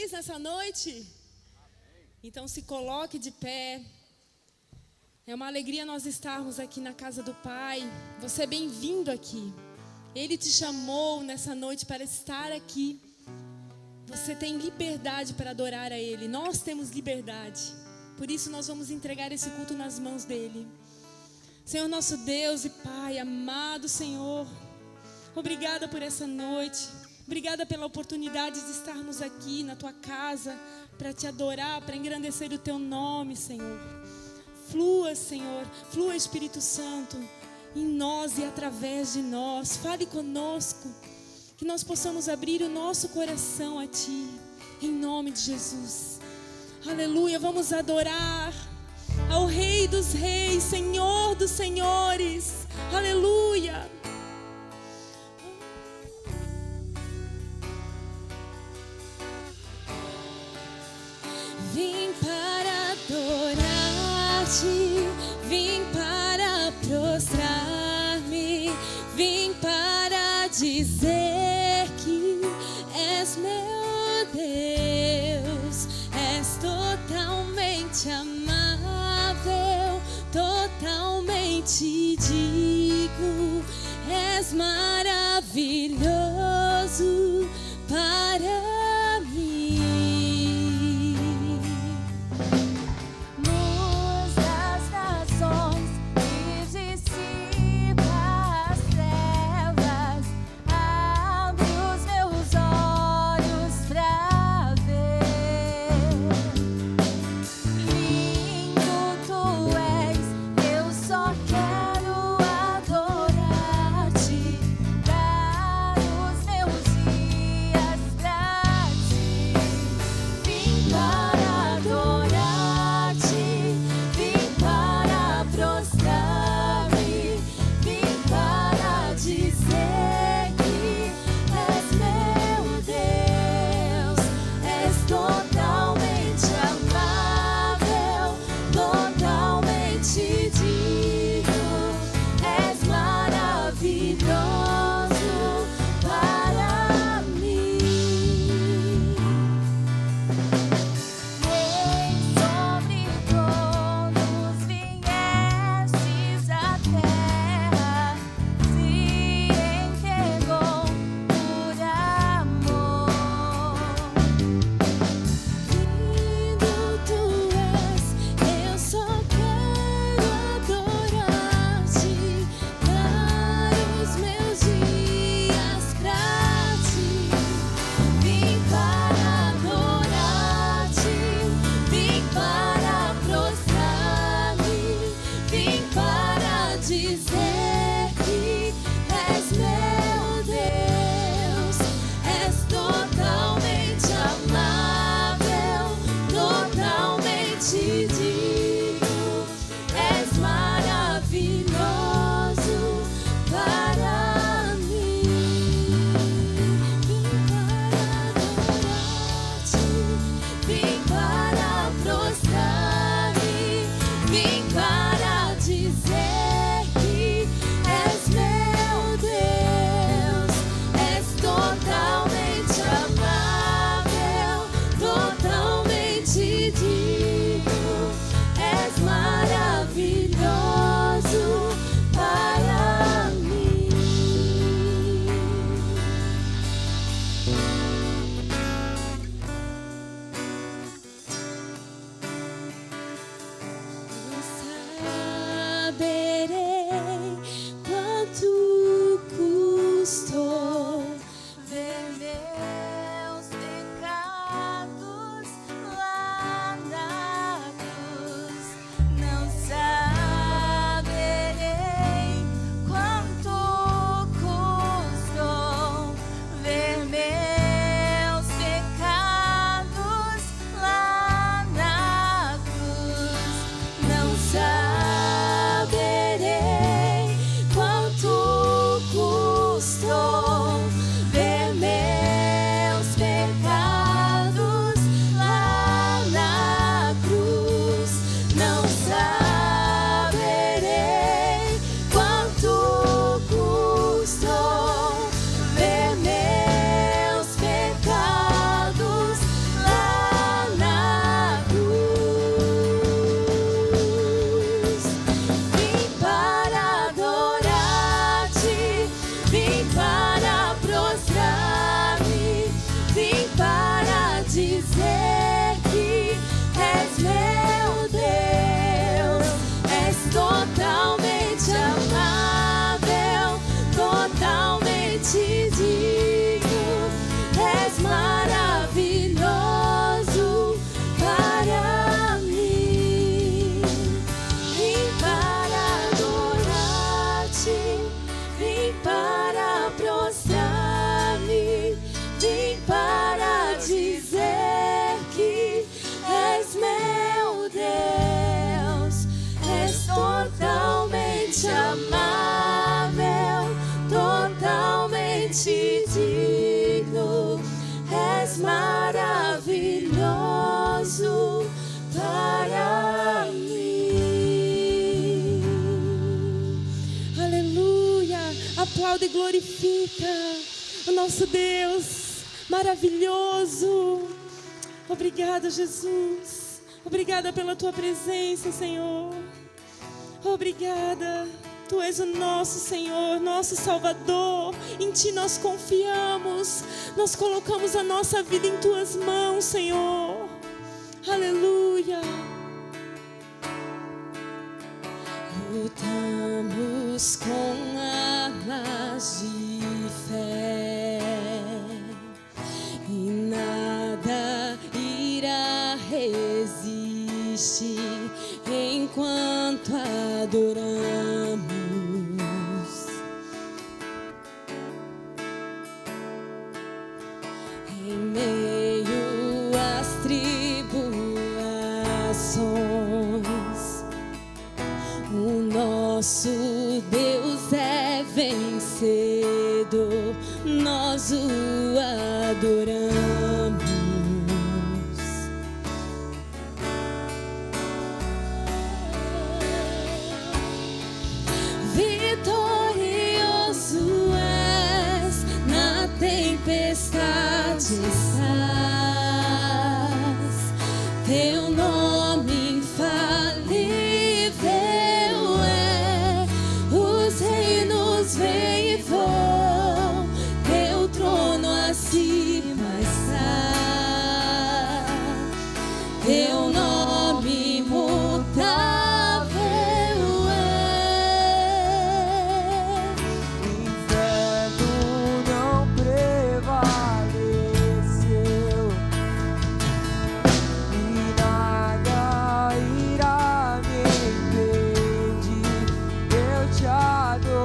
feliz nessa noite? Então se coloque de pé. É uma alegria nós estarmos aqui na casa do Pai. Você é bem-vindo aqui. Ele te chamou nessa noite para estar aqui. Você tem liberdade para adorar a Ele. Nós temos liberdade. Por isso nós vamos entregar esse culto nas mãos dEle. Senhor nosso Deus e Pai, amado Senhor, obrigada por essa noite. Obrigada pela oportunidade de estarmos aqui na Tua casa para Te adorar, para engrandecer o Teu nome, Senhor. Flua, Senhor, flua Espírito Santo em nós e através de nós. Fale conosco, que nós possamos abrir o nosso coração a Ti, em nome de Jesus. Aleluia, vamos adorar ao Rei dos Reis, Senhor dos Senhores. Aleluia. Vim para adorar-te, vim para prostrar-me, vim para dizer que és meu Deus, és totalmente amável, totalmente digno, és maravilhoso para mim. Luz das dizer que és meu Deus. És totalmente amável, totalmente digno. És maravilhoso para mim. Vim para adorar-te, vim para prostrar-me, vim para dizer que és meu Deus. És totalmente amável, totalmente digno. És maravilhoso para mim. Aleluia! Aplauda e glorifica o nosso Deus maravilhoso. Obrigada, Jesus. Obrigada pela tua presença, Senhor. Obrigada. Tu és o nosso Senhor, nosso Salvador. Em Ti nós confiamos. Nós colocamos a nossa vida em Tuas mãos, Senhor. Aleluia. Lutamos com armas de fé e nada irá resistir enquanto adoramos. Em meio às tribulações, o nosso Deus é vencedor, nós o adoramos. Vitorioso és, na tempestade estás, teu nome infalível é, os reinos vêm e vão, teu trono acima está, teu nome imutável é. O inferno não prevaleceu e nada irá me impedir, eu te adorarei.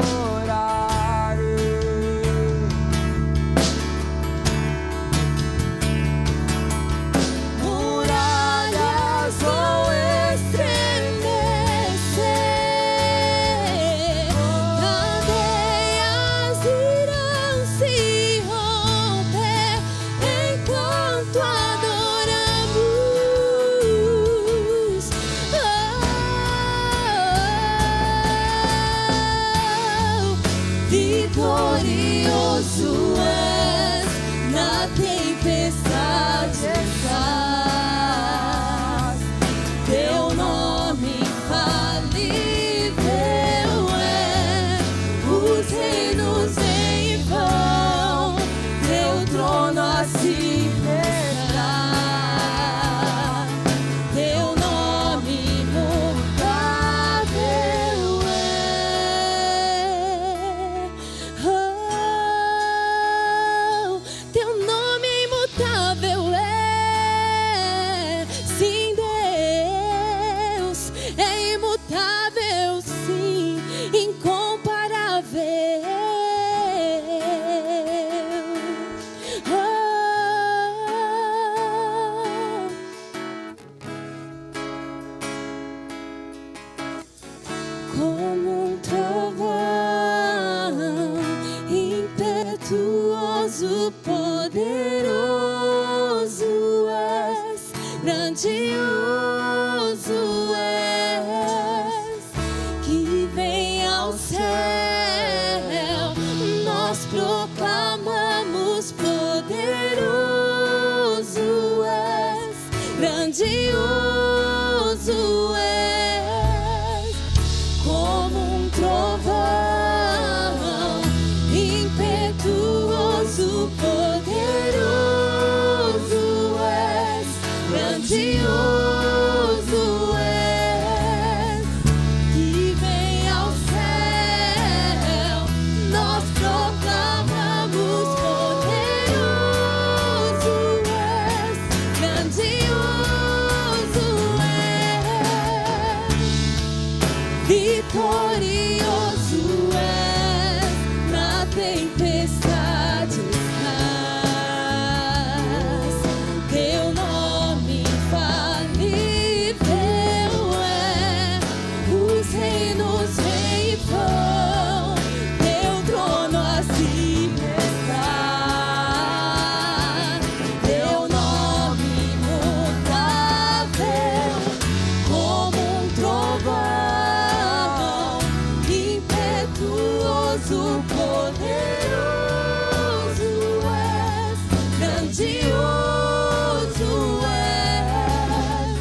Muralhas vão estremecer, cadeias irão se romper enquanto adoramos. Vitorioso és, na tempestade estás, teu nome infalível é, os reinos vêm e vão, teu trono acima está, teu nome imutável é. Oh, teu nome imutável é. Sim, Deus é imutável, sim, incomparável. Oh, como um trovão, impetuoso, poderoso és, grandioso és, que vem ao céu, nós proclamamos, poderoso és, grandioso és, como um trovão, impetuoso, poderoso és. vitorioso és, na tempestade estás. Teu nome infalível é, os reinos vêm e vão, teu trono assim está. Teu nome imutável, como um trovão, impetuoso, poderoso és, grandioso és,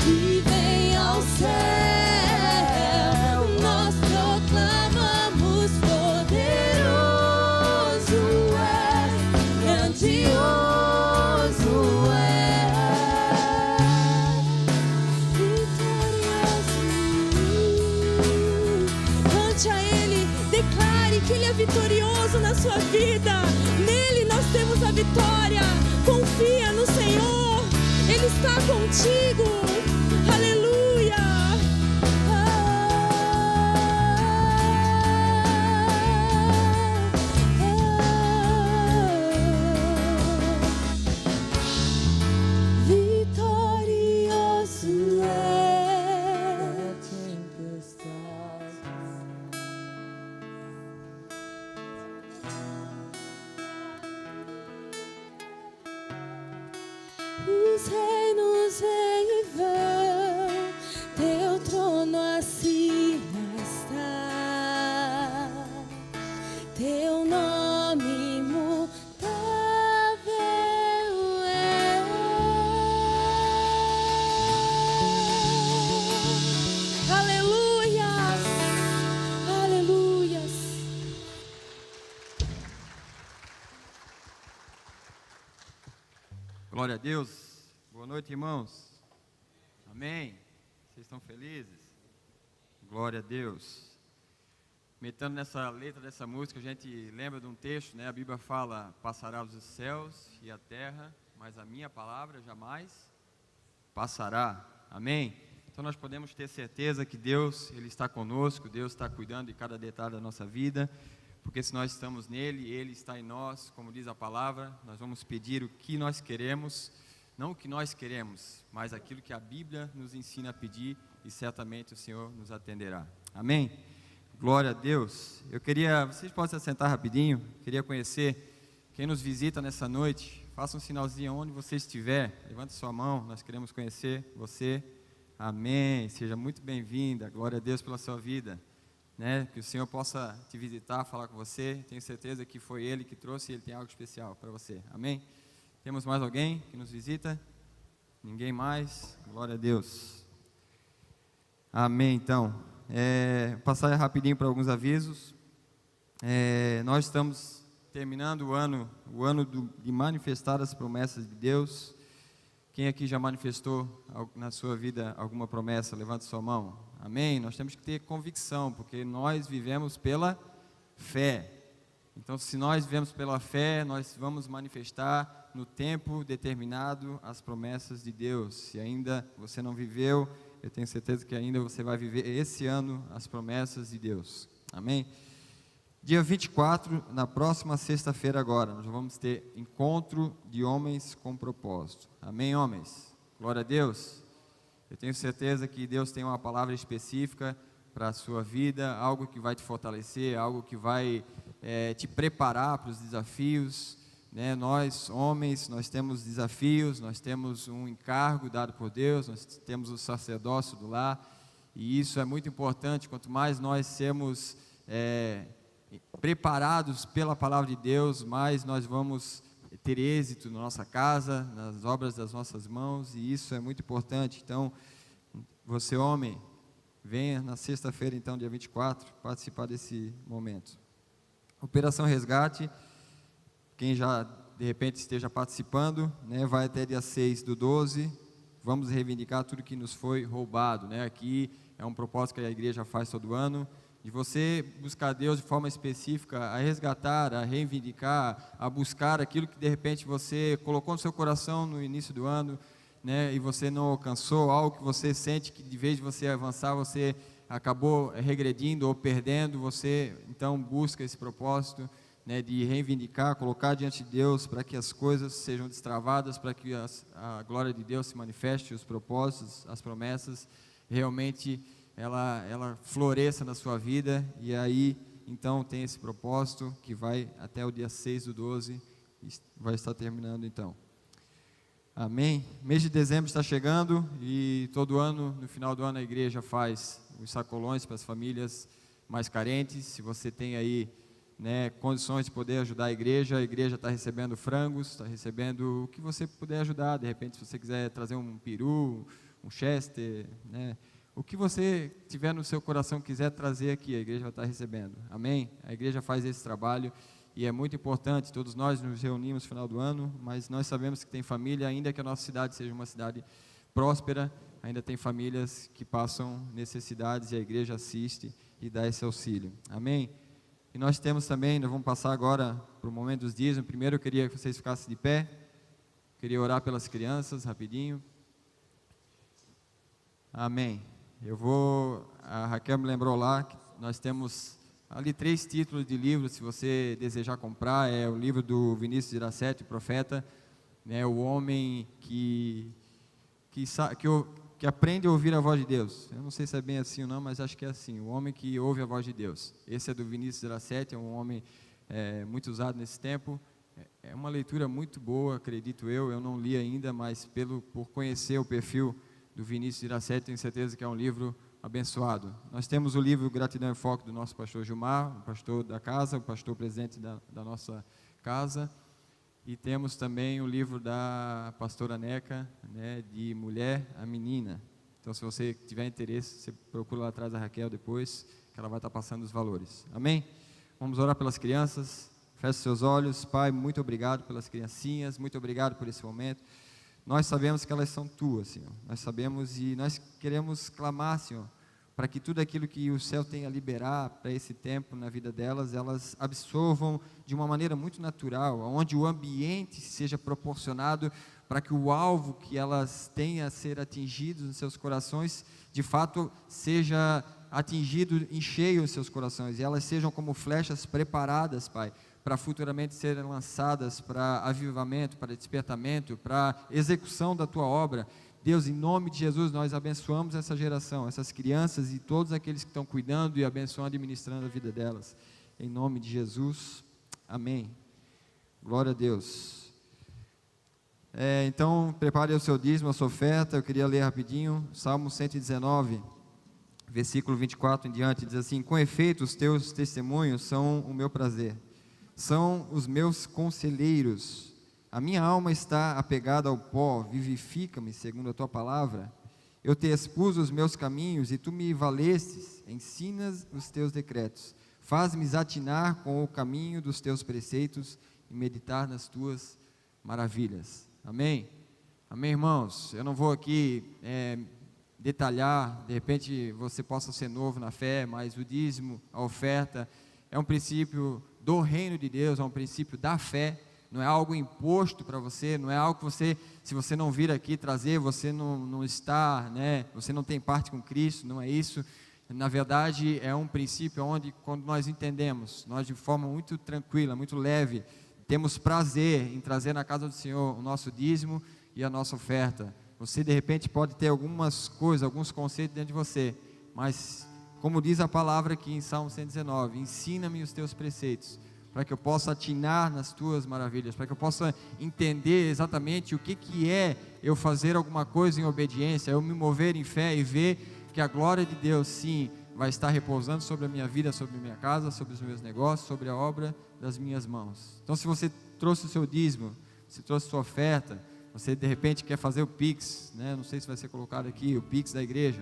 que vem ao céu. Nós proclamamos: poderoso és, grandioso és, vitorioso. Cante a Ele, declare que Ele é vitorioso na sua vida. Nele nós temos a vitória. Confia no Senhor, Ele está contigo. Aleluia. Vitorioso és. Os reinos vêm e vão, teu trono acima está. Teu nome imutável é. Aleluias, aleluias. Glória a Deus. Boa noite, irmãos. Amém. Vocês estão felizes? Glória a Deus. Meditando nessa letra dessa música, a gente lembra de um texto, né? A Bíblia fala: passará os céus e a terra, mas a minha palavra jamais passará. Amém. Então nós podemos ter certeza que Deus, Ele está conosco, Deus está cuidando de cada detalhe da nossa vida, porque se nós estamos nele, Ele está em nós, como diz a palavra. Nós vamos pedir o que nós queremos, não o que nós queremos, mas aquilo que a Bíblia nos ensina a pedir, e certamente o Senhor nos atenderá. Amém? Glória a Deus. Vocês podem se assentar rapidinho, queria conhecer quem nos visita nessa noite. Faça um sinalzinho onde você estiver, levante sua mão, nós queremos conhecer você. Amém, seja muito bem-vinda, glória a Deus pela sua vida. Né, que o Senhor possa te visitar, falar com você. Tenho certeza que foi Ele que trouxe e Ele tem algo especial para você. Amém? Temos mais alguém que nos visita? Ninguém mais? Glória a Deus. Amém, então. Passar rapidinho para alguns avisos. Nós estamos terminando o ano de manifestar as promessas de Deus. Quem aqui já manifestou na sua vida alguma promessa? Levante sua mão. Amém? Nós temos que ter convicção, porque nós vivemos pela fé. Então, se nós vivemos pela fé, nós vamos manifestar no tempo determinado as promessas de Deus. Se ainda você não viveu, eu tenho certeza que ainda você vai viver esse ano as promessas de Deus. Amém? Dia 24, na próxima sexta-feira agora, nós vamos ter encontro de homens com propósito. Amém, homens? Glória a Deus. Eu tenho certeza que Deus tem uma palavra específica para a sua vida, algo que vai te fortalecer, algo que vai te preparar para os desafios, né? Nós, homens, nós temos desafios, nós temos um encargo dado por Deus, nós temos o sacerdócio do lar, e isso é muito importante. Quanto mais nós sermos preparados pela palavra de Deus, mais nós vamos ter êxito na nossa casa, nas obras das nossas mãos, e isso é muito importante. Então, você, homem, venha na sexta-feira, então, dia 24, participar desse momento. Operação Resgate, quem já, de repente, esteja participando, né, vai até dia 6/12, vamos reivindicar tudo que nos foi roubado, né? Aqui é um propósito que a igreja faz todo ano, de você buscar Deus de forma específica, a resgatar, a reivindicar, a buscar aquilo que de repente você colocou no seu coração no início do ano, né, e você não alcançou, algo que você sente que de vez de você avançar, você acabou regredindo ou perdendo, você então busca esse propósito, né, de reivindicar, colocar diante de Deus para que as coisas sejam destravadas, para que a glória de Deus se manifeste, os propósitos, as promessas, realmente ela floresça na sua vida. E aí então tem esse propósito que vai até o dia 6/12, vai estar terminando então. Amém? Mês de dezembro está chegando e todo ano, no final do ano, a igreja faz os sacolões para as famílias mais carentes. Se você tem aí, né, condições de poder ajudar a igreja está recebendo frangos, está recebendo o que você puder ajudar. De repente, se você quiser trazer um peru, um chester, né, o que você tiver no seu coração quiser trazer aqui, a igreja vai estar recebendo. Amém? A igreja faz esse trabalho. E é muito importante, todos nós nos reunimos no final do ano, mas nós sabemos que tem família, ainda que a nossa cidade seja uma cidade próspera, ainda tem famílias que passam necessidades e a igreja assiste e dá esse auxílio. Amém? E nós temos também, nós vamos passar agora para o momento dos dízimos. Primeiro eu queria que vocês ficassem de pé, queria orar pelas crianças, rapidinho. Amém. A Raquel me lembrou lá que nós temos ali 3 títulos de livros, se você desejar comprar. É o livro do Vinícius Girassetti, o profeta, né, o homem que aprende a ouvir a voz de Deus. Eu não sei se é bem assim ou não, mas acho que é assim, o homem que ouve a voz de Deus. Esse é do Vinícius Girassetti, é um homem muito usado nesse tempo. É uma leitura muito boa, acredito eu não li ainda, mas por conhecer o perfil do Vinícius Girassetti, tenho certeza que é um livro abençoado. Nós temos o livro Gratidão e Foco do nosso pastor Gilmar, o pastor da casa, o pastor presidente da nossa casa, e temos também o livro da pastora Neca, né, de Mulher a Menina. Então, se você tiver interesse, você procura lá atrás da Raquel depois, que ela vai estar passando os valores. Amém? Vamos orar pelas crianças. Feche seus olhos. Pai, muito obrigado pelas criancinhas, muito obrigado por esse momento. Nós sabemos que elas são tuas, Senhor. Nós sabemos e nós queremos clamar, Senhor, para que tudo aquilo que o céu tem a liberar para esse tempo na vida delas, elas absorvam de uma maneira muito natural, onde o ambiente seja proporcionado para que o alvo que elas têm a ser atingido nos seus corações, de fato, seja atingido em cheio os seus corações, e elas sejam como flechas preparadas, Pai, para futuramente serem lançadas para avivamento, para despertamento, para execução da Tua obra. Deus, em nome de Jesus, nós abençoamos essa geração, essas crianças e todos aqueles que estão cuidando e abençoando e ministrando a vida delas. Em nome de Jesus, amém. Glória a Deus. Então, prepare o seu dízimo, a sua oferta. Eu queria ler rapidinho, Salmo 119, versículo 24 em diante, diz assim: com efeito, os teus testemunhos são o meu prazer, são os meus conselheiros. A minha alma está apegada ao pó, vivifica-me segundo a tua palavra. Eu te expus os meus caminhos e tu me valestes, ensinas os teus decretos. Faz-me atinar com o caminho dos teus preceitos e meditar nas tuas maravilhas. Amém? Amém, irmãos? Eu não vou aqui detalhar, de repente você possa ser novo na fé, mas o dízimo, a oferta, é um princípio do reino de Deus, é um princípio da fé, não é algo imposto para você, não é algo que você, se você não vir aqui trazer, você não está, né, você não tem parte com Cristo, não é isso. Na verdade, é um princípio onde, quando nós entendemos, nós de forma muito tranquila, muito leve, temos prazer em trazer na casa do Senhor o nosso dízimo e a nossa oferta. Você de repente pode ter algumas coisas, alguns conceitos dentro de você, mas como diz a palavra aqui em Salmo 119, ensina-me os teus preceitos, para que eu possa atinar nas tuas maravilhas, para que eu possa entender exatamente o que é eu fazer alguma coisa em obediência, eu me mover em fé e ver que a glória de Deus sim vai estar repousando sobre a minha vida, sobre a minha casa, sobre os meus negócios, sobre a obra das minhas mãos. Então, se você trouxe o seu dízimo, se trouxe a sua oferta, você de repente quer fazer o Pix, né? Não sei se vai ser colocado aqui, o Pix da igreja,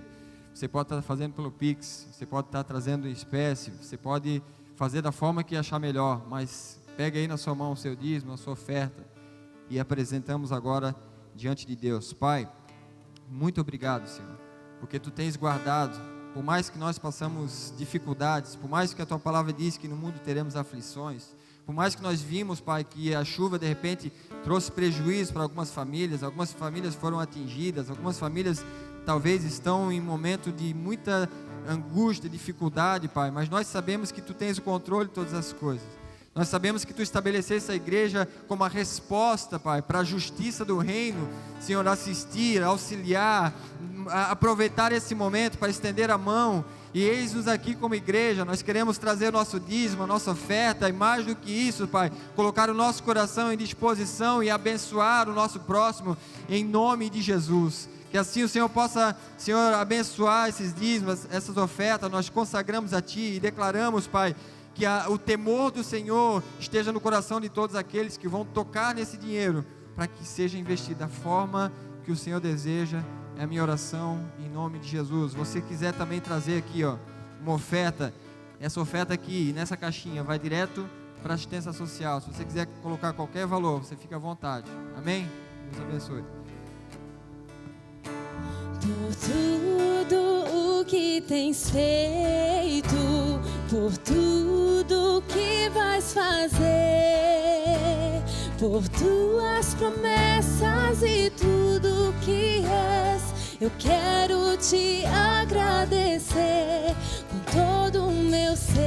você pode estar fazendo pelo Pix, você pode estar trazendo em espécie, você pode fazer da forma que achar melhor, mas pega aí na sua mão o seu dízimo, a sua oferta, e apresentamos agora diante de Deus. Pai, muito obrigado, Senhor, porque Tu tens guardado, por mais que nós passamos dificuldades, por mais que a Tua palavra diz que no mundo teremos aflições, por mais que nós vimos, Pai, que a chuva de repente trouxe prejuízo para algumas famílias foram atingidas, algumas famílias talvez estão em momento de muita angústia, dificuldade, Pai, mas nós sabemos que Tu tens o controle de todas as coisas. Nós sabemos que Tu estabeleceste a igreja como a resposta, Pai, para a justiça do reino, Senhor, assistir, auxiliar, aproveitar esse momento para estender a mão. E eis-nos aqui como igreja, nós queremos trazer o nosso dízimo, a nossa oferta, e mais do que isso, Pai, colocar o nosso coração em disposição e abençoar o nosso próximo, em nome de Jesus. Que assim o Senhor possa, Senhor, abençoar esses dízimos, essas ofertas, nós consagramos a Ti e declaramos, Pai, que o temor do Senhor esteja no coração de todos aqueles que vão tocar nesse dinheiro, para que seja investido da forma que o Senhor deseja. É a minha oração em nome de Jesus. Você quiser também trazer aqui, uma oferta, essa oferta aqui, nessa caixinha, vai direto para a assistência social. Se você quiser colocar qualquer valor, você fica à vontade. Amém? Deus abençoe. Por tudo o que tens feito, por tudo que vais fazer, por tuas promessas e tudo que és, eu quero te agradecer com todo o meu ser.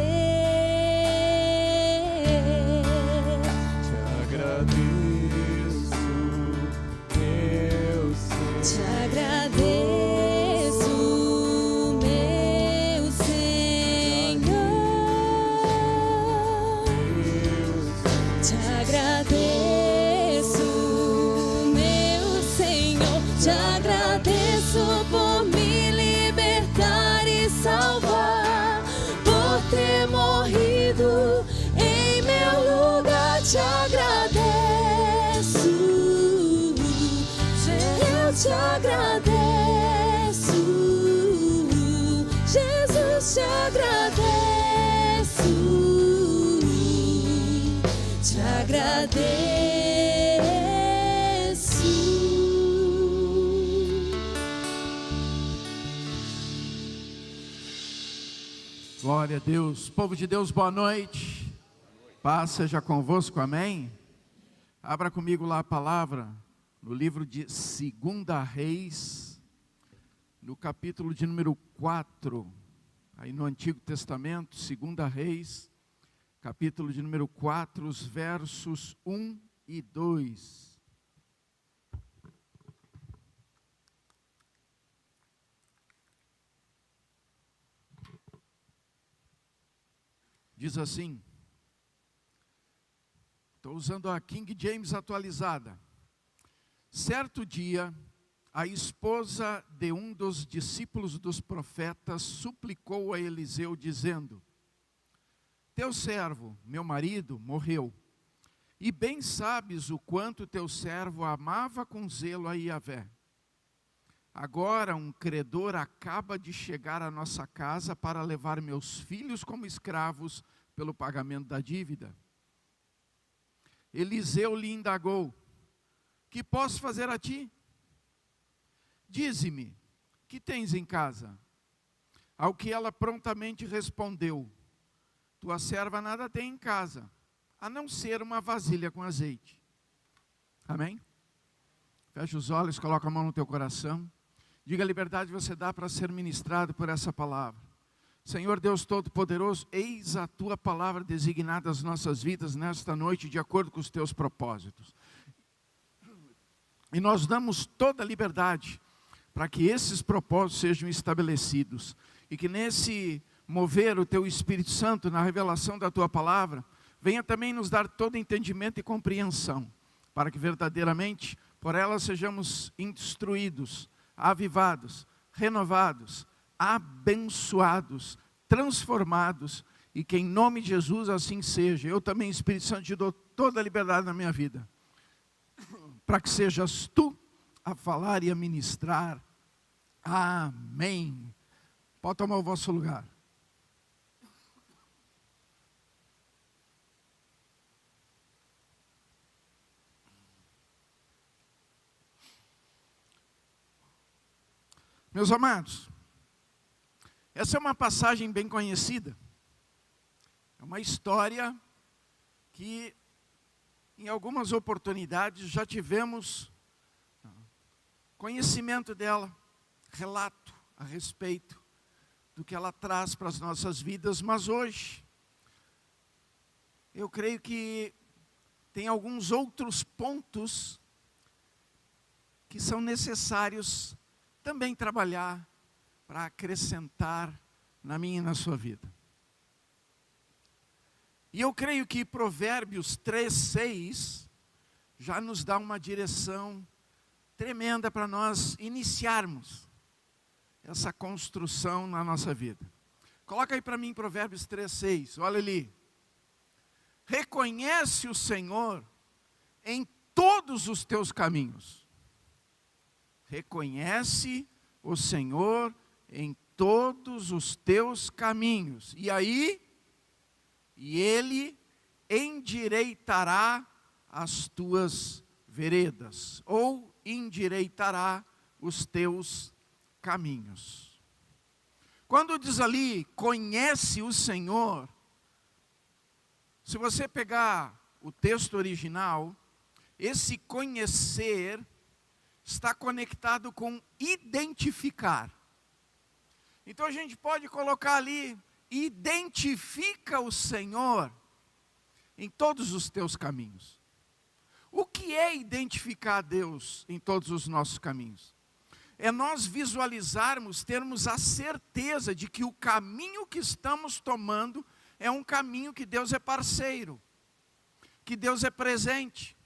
Te agradeço, meu Senhor. Te agradeço. Por me libertar e salvar, por ter morrido em meu lugar, te agradeço, eu te agradeço, Jesus, te agradeço, te agradeço. Glória a Deus. Povo de Deus, boa noite. Paz seja convosco, amém? Abra comigo lá a palavra, no livro de 2 Reis, no capítulo de número 4, aí no Antigo Testamento, 2 Reis, capítulo de número 4, os versos 1 e 2. Diz assim, estou usando a King James atualizada. Certo dia, a esposa de um dos discípulos dos profetas suplicou a Eliseu, dizendo: teu servo, meu marido, morreu, e bem sabes o quanto teu servo amava com zelo a Yahvé. Agora um credor acaba de chegar à nossa casa para levar meus filhos como escravos pelo pagamento da dívida. Eliseu lhe indagou: que posso fazer a ti? Dize-me, que tens em casa? Ao que ela prontamente respondeu: tua serva nada tem em casa, a não ser uma vasilha com azeite. Amém? Fecha os olhos, coloca a mão no teu coração. Diga: a liberdade você dá para ser ministrado por essa palavra. Senhor Deus Todo-Poderoso, eis a Tua palavra designada às nossas vidas nesta noite, de acordo com os Teus propósitos. E nós damos toda a liberdade para que esses propósitos sejam estabelecidos. E que nesse mover o Teu Espírito Santo na revelação da Tua palavra, venha também nos dar todo entendimento e compreensão, para que verdadeiramente por ela sejamos instruídos, avivados, renovados, abençoados, transformados, e que em nome de Jesus assim seja. Eu também, Espírito Santo, te dou toda a liberdade na minha vida, para que sejas tu a falar e a ministrar. Amém. Pode tomar o vosso lugar. Meus amados, essa é uma passagem bem conhecida. É uma história que em algumas oportunidades já tivemos conhecimento dela, relato a respeito. do que ela traz para as nossas vidas, mas hoje, eu creio que tem alguns outros pontos que são necessários também trabalhar para acrescentar na minha e na sua vida. E eu creio que Provérbios 3:6 já nos dá uma direção tremenda para nós iniciarmos essa construção na nossa vida. Coloca aí para mim Provérbios 3:6, olha ali. Reconhece o Senhor em todos os teus caminhos. Reconhece o Senhor em todos os teus caminhos. E aí, Ele endireitará as tuas veredas, ou endireitará os teus caminhos. Quando diz ali, conhece o Senhor, se você pegar o texto original, esse conhecer está conectado com identificar. Então a gente pode colocar ali, identifica o Senhor em todos os teus caminhos. O que é identificar a Deus em todos os nossos caminhos? É nós visualizarmos, termos a certeza de que o caminho que estamos tomando é um caminho que Deus é parceiro, que Deus é presente,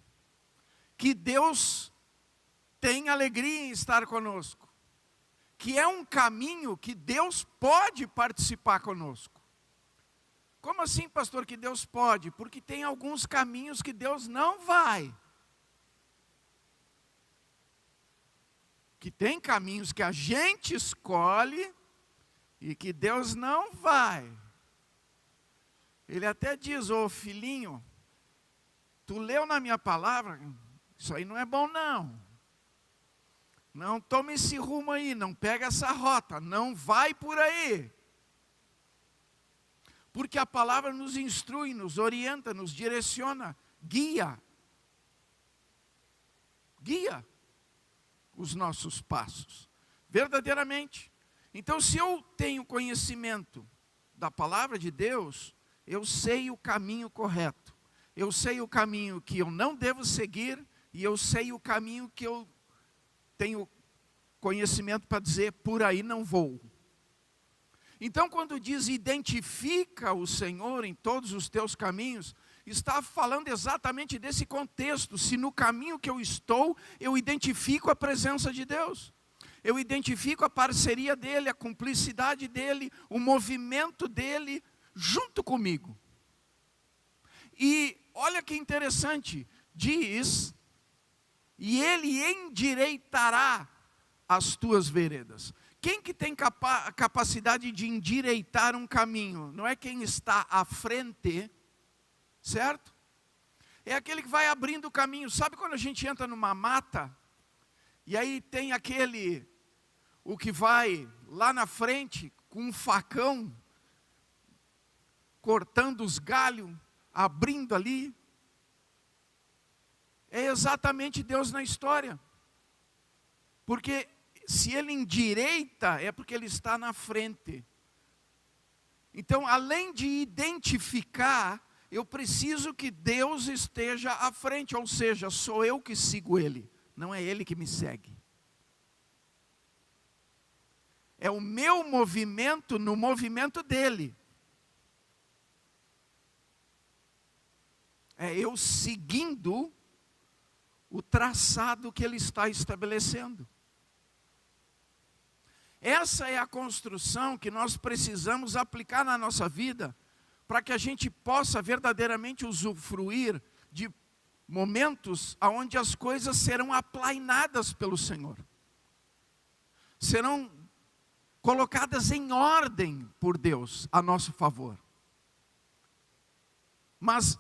que Deus tem alegria em estar conosco, que é um caminho que Deus pode participar conosco. Como assim, pastor, que Deus pode? Porque tem alguns caminhos que Deus não vai. Que tem caminhos que a gente escolhe e que Deus não vai. Ele até diz, ô filhinho, tu leu na minha palavra, isso aí não é bom não. Não toma esse rumo aí, não pega essa rota, não vai por aí. Porque a palavra nos instrui, nos orienta, nos direciona, guia. Guia os nossos passos, verdadeiramente. Então, se eu tenho conhecimento da palavra de Deus, eu sei o caminho correto. Eu sei o caminho que eu não devo seguir e eu sei o caminho que eu tenho conhecimento para dizer, por aí não vou. Então, quando diz identifica o Senhor em todos os teus caminhos, está falando exatamente desse contexto. Se no caminho que eu estou, eu identifico a presença de Deus. Eu identifico a parceria dEle, a cumplicidade dEle, o movimento dEle junto comigo. E olha que interessante, diz, e Ele endireitará as tuas veredas. Quem que tem capacidade de endireitar um caminho? Não é quem está à frente, certo? É aquele que vai abrindo o caminho. Sabe quando a gente entra numa mata, e aí tem aquele, o que vai lá na frente, com um facão, cortando os galhos, abrindo ali? É exatamente Deus na história. Porque se Ele endireita, é porque Ele está na frente. Então, além de identificar, eu preciso que Deus esteja à frente. Ou seja, sou eu que sigo Ele, não é Ele que me segue. É o meu movimento no movimento dEle. É eu seguindo o traçado que Ele está estabelecendo. Essa é a construção que nós precisamos aplicar na nossa vida, para que a gente possa verdadeiramente usufruir de momentos onde as coisas serão aplainadas pelo Senhor. Serão colocadas em ordem por Deus a nosso favor. Mas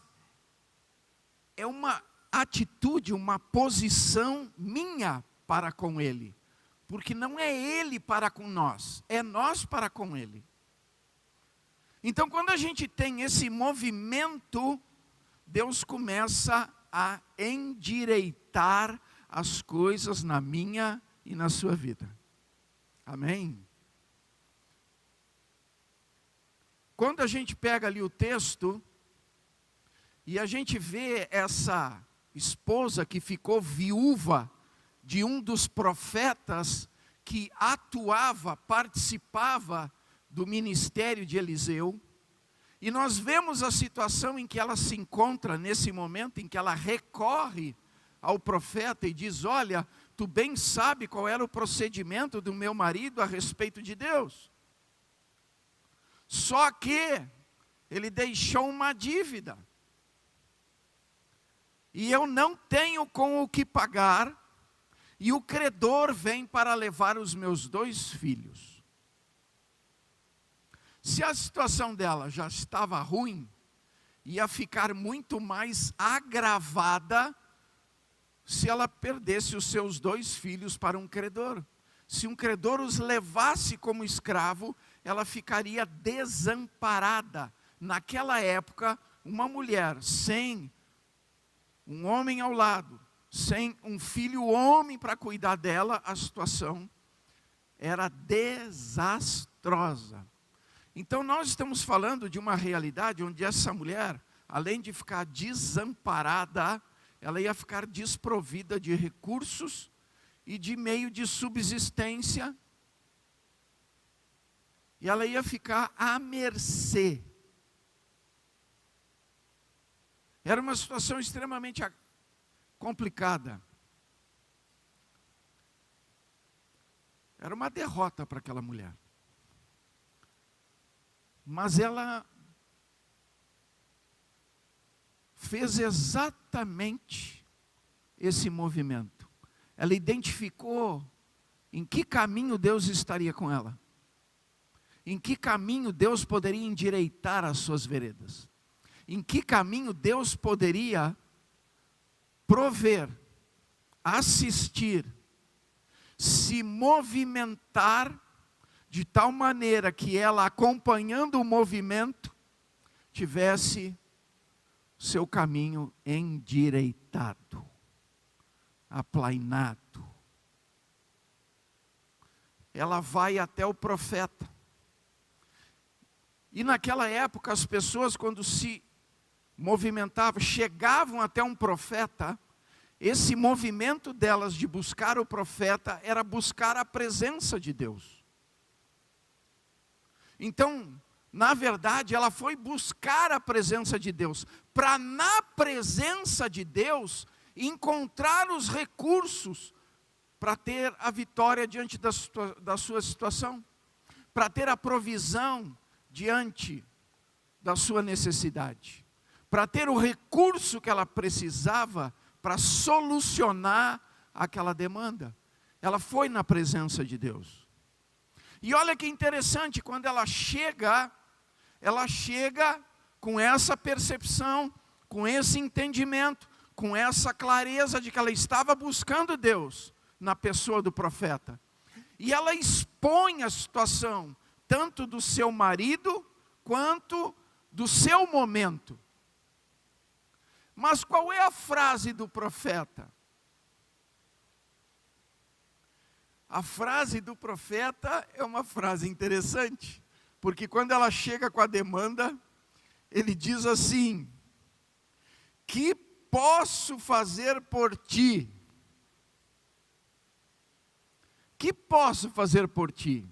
é uma atitude, uma posição minha para com Ele. Porque não é Ele para com nós, é nós para com Ele. Então, quando a gente tem esse movimento, Deus começa a endireitar as coisas na minha e na sua vida. Amém? quando a gente pega ali o texto, e a gente vê essa esposa que ficou viúva de um dos profetas que atuava, participava do ministério de Eliseu, e nós vemos a situação em que ela se encontra nesse momento, em que ela recorre ao profeta e diz: olha, tu bem sabe qual era o procedimento do meu marido a respeito de Deus. Só que ele deixou uma dívida. E eu não tenho com o que pagar, e o credor vem para levar os meus 2 filhos. Se a situação dela já estava ruim, ia ficar muito mais agravada se ela perdesse os seus 2 filhos para um credor. Se um credor os levasse como escravo, ela ficaria desamparada. Naquela época, uma mulher sem um homem ao lado, sem um filho homem para cuidar dela, a situação era desastrosa. Então nós estamos falando de uma realidade onde essa mulher, além de ficar desamparada, ela ia ficar desprovida de recursos e de meio de subsistência. E ela ia ficar à mercê. Era uma situação extremamente complicada. Era uma derrota para aquela mulher. Mas ela fez exatamente esse movimento. Ela identificou em que caminho Deus estaria com ela. Em que caminho Deus poderia endireitar as suas veredas. Em que caminho Deus poderia prover, assistir, se movimentar de tal maneira que ela, acompanhando o movimento, tivesse seu caminho endireitado, aplainado. Ela vai até o profeta. E naquela época as pessoas, quando se movimentavam, chegavam até um profeta, esse movimento delas de buscar o profeta era buscar a presença de Deus. Então, na verdade, ela foi buscar a presença de Deus, para na presença de Deus encontrar os recursos para ter a vitória diante da sua situação, para ter a provisão diante da sua necessidade, para ter o recurso que ela precisava para solucionar aquela demanda. Ela foi na presença de Deus. E olha que interessante, quando ela chega com essa percepção, com esse entendimento, com essa clareza de que ela estava buscando Deus na pessoa do profeta. E ela expõe a situação, tanto do seu marido, quanto do seu momento. Mas qual é a frase do profeta? A frase do profeta é uma frase interessante, porque quando ela chega com a demanda, ele diz assim: que posso fazer por ti? Que posso fazer por ti?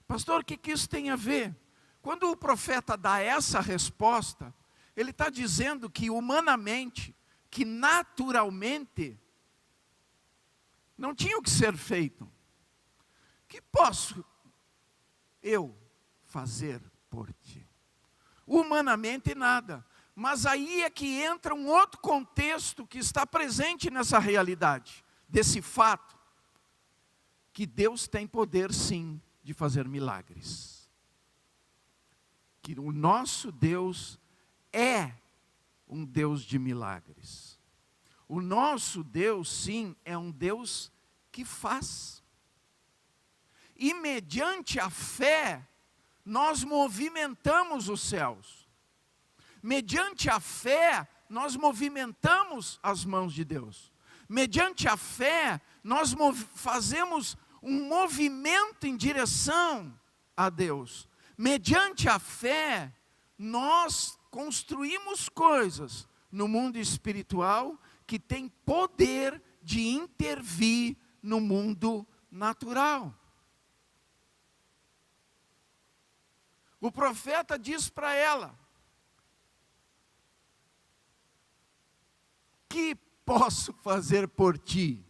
Pastor, o que isso tem a ver? Quando o profeta dá essa resposta, ele está dizendo que humanamente, que naturalmente, não tinha o que ser feito. Que posso eu fazer por ti? Humanamente nada. Mas aí é que entra um outro contexto que está presente nessa realidade, desse fato, que Deus tem poder sim de fazer milagres. Que o nosso Deus é um Deus de milagres. O nosso Deus, sim, é um Deus que faz. E mediante a fé, nós movimentamos os céus. Mediante a fé, nós movimentamos as mãos de Deus. Mediante a fé, nós fazemos um movimento em direção a Deus. mediante a fé, nós construímos coisas no mundo espiritual que tem poder de intervir no mundo natural. O profeta diz para ela: que posso fazer por ti?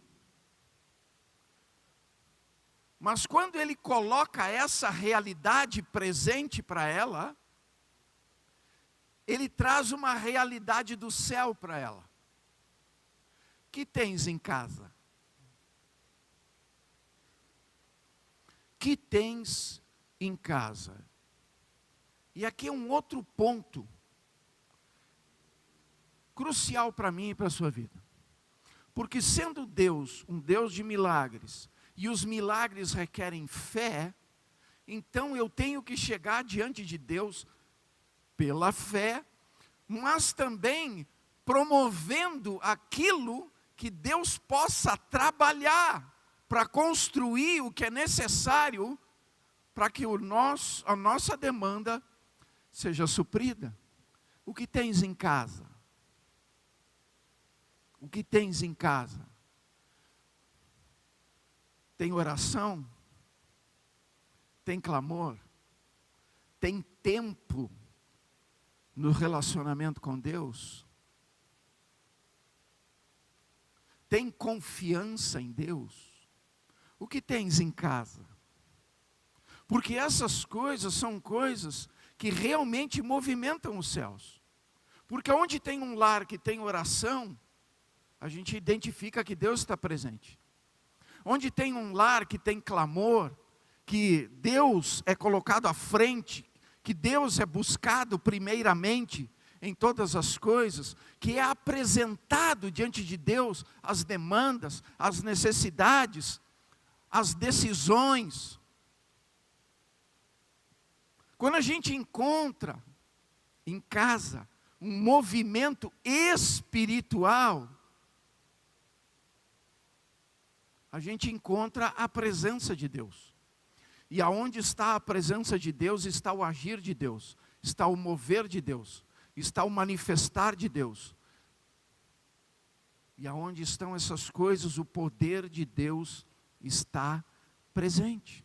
Mas quando ele coloca essa realidade presente para ela, ele traz uma realidade do céu para ela. Que tens em casa? Que tens em casa? E aqui é um outro ponto crucial para mim e para a sua vida. Porque sendo Deus um Deus de milagres, e os milagres requerem fé, então eu tenho que chegar diante de Deus pela fé, mas também promovendo aquilo que Deus possa trabalhar para construir o que é necessário para que a nossa demanda seja suprida. O que tens em casa? O que tens em casa? Tem oração? Tem clamor? Tem tempo no relacionamento com Deus? Tem confiança em Deus? O que tens em casa? Porque essas coisas são coisas que realmente movimentam os céus. Porque onde tem um lar que tem oração, a gente identifica que Deus está presente. Onde tem um lar que tem clamor, que Deus é colocado à frente, que Deus é buscado primeiramente em todas as coisas, que é apresentado diante de Deus as demandas, as necessidades, as decisões. Quando a gente encontra em casa um movimento espiritual, a gente encontra a presença de Deus. E aonde está a presença de Deus, está o agir de Deus, está o mover de Deus, está o manifestar de Deus. E aonde estão essas coisas, o poder de Deus está presente.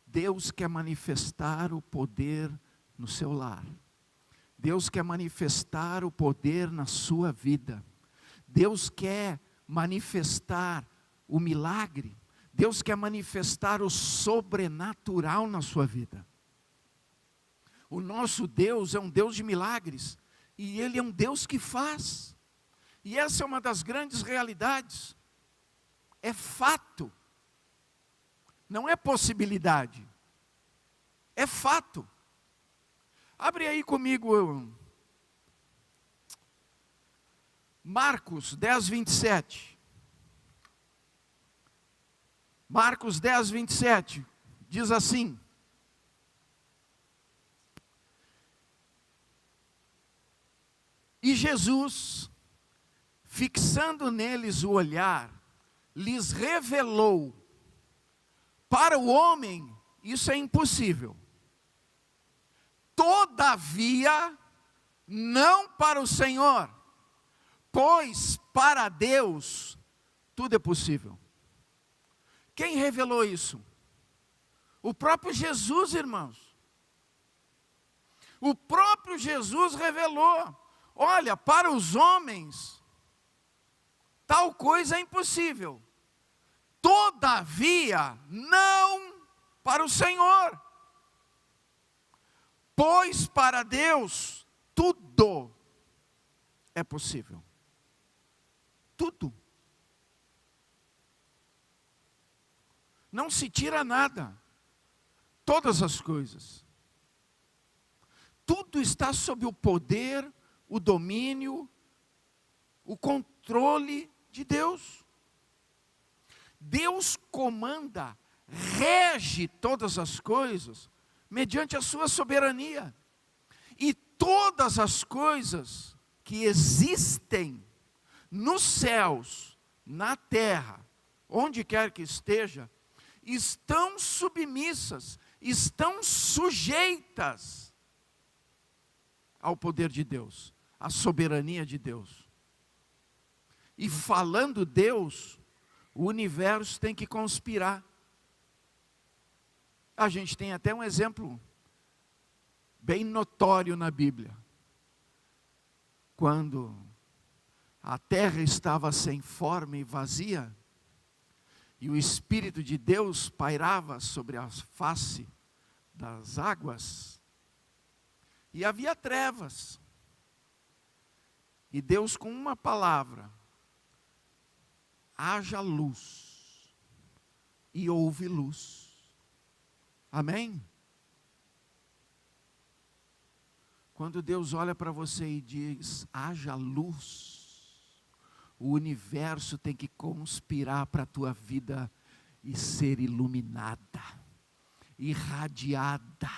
Deus quer manifestar o poder no seu lar. Deus quer manifestar o poder na sua vida. Deus quer manifestar o milagre. Deus quer manifestar o sobrenatural na sua vida. O nosso Deus é um Deus de milagres. E Ele é um Deus que faz. E essa é uma das grandes realidades. É fato. Não é possibilidade. É fato. Abre aí comigo Marcos 10, 27. Marcos 10, 27. Diz assim: e Jesus, fixando neles o olhar, lhes revelou: para o homem isso é impossível, todavia não para o Senhor, pois para Deus tudo é possível. Quem revelou isso? O próprio Jesus, irmãos. O próprio Jesus revelou: olha, para os homens tal coisa é impossível, todavia não para o Senhor, pois para Deus tudo é possível. Tudo. Não se tira nada. Todas as coisas. Tudo está sob o poder, o domínio, o controle de Deus. Deus comanda, rege todas as coisas mediante a sua soberania. E todas as coisas que existem nos céus, na terra, onde quer que esteja, estão submissas, estão sujeitas ao poder de Deus, à soberania de Deus. E falando Deus, o universo tem que conspirar. A gente tem até um exemplo bem notório na Bíblia. Quando a terra estava sem forma e vazia, e o Espírito de Deus pairava sobre a face das águas, e havia trevas. E Deus, com uma palavra, haja luz, e houve luz. Amém? Quando Deus olha para você e diz, haja luz, o universo tem que conspirar para a tua vida e ser iluminada, irradiada.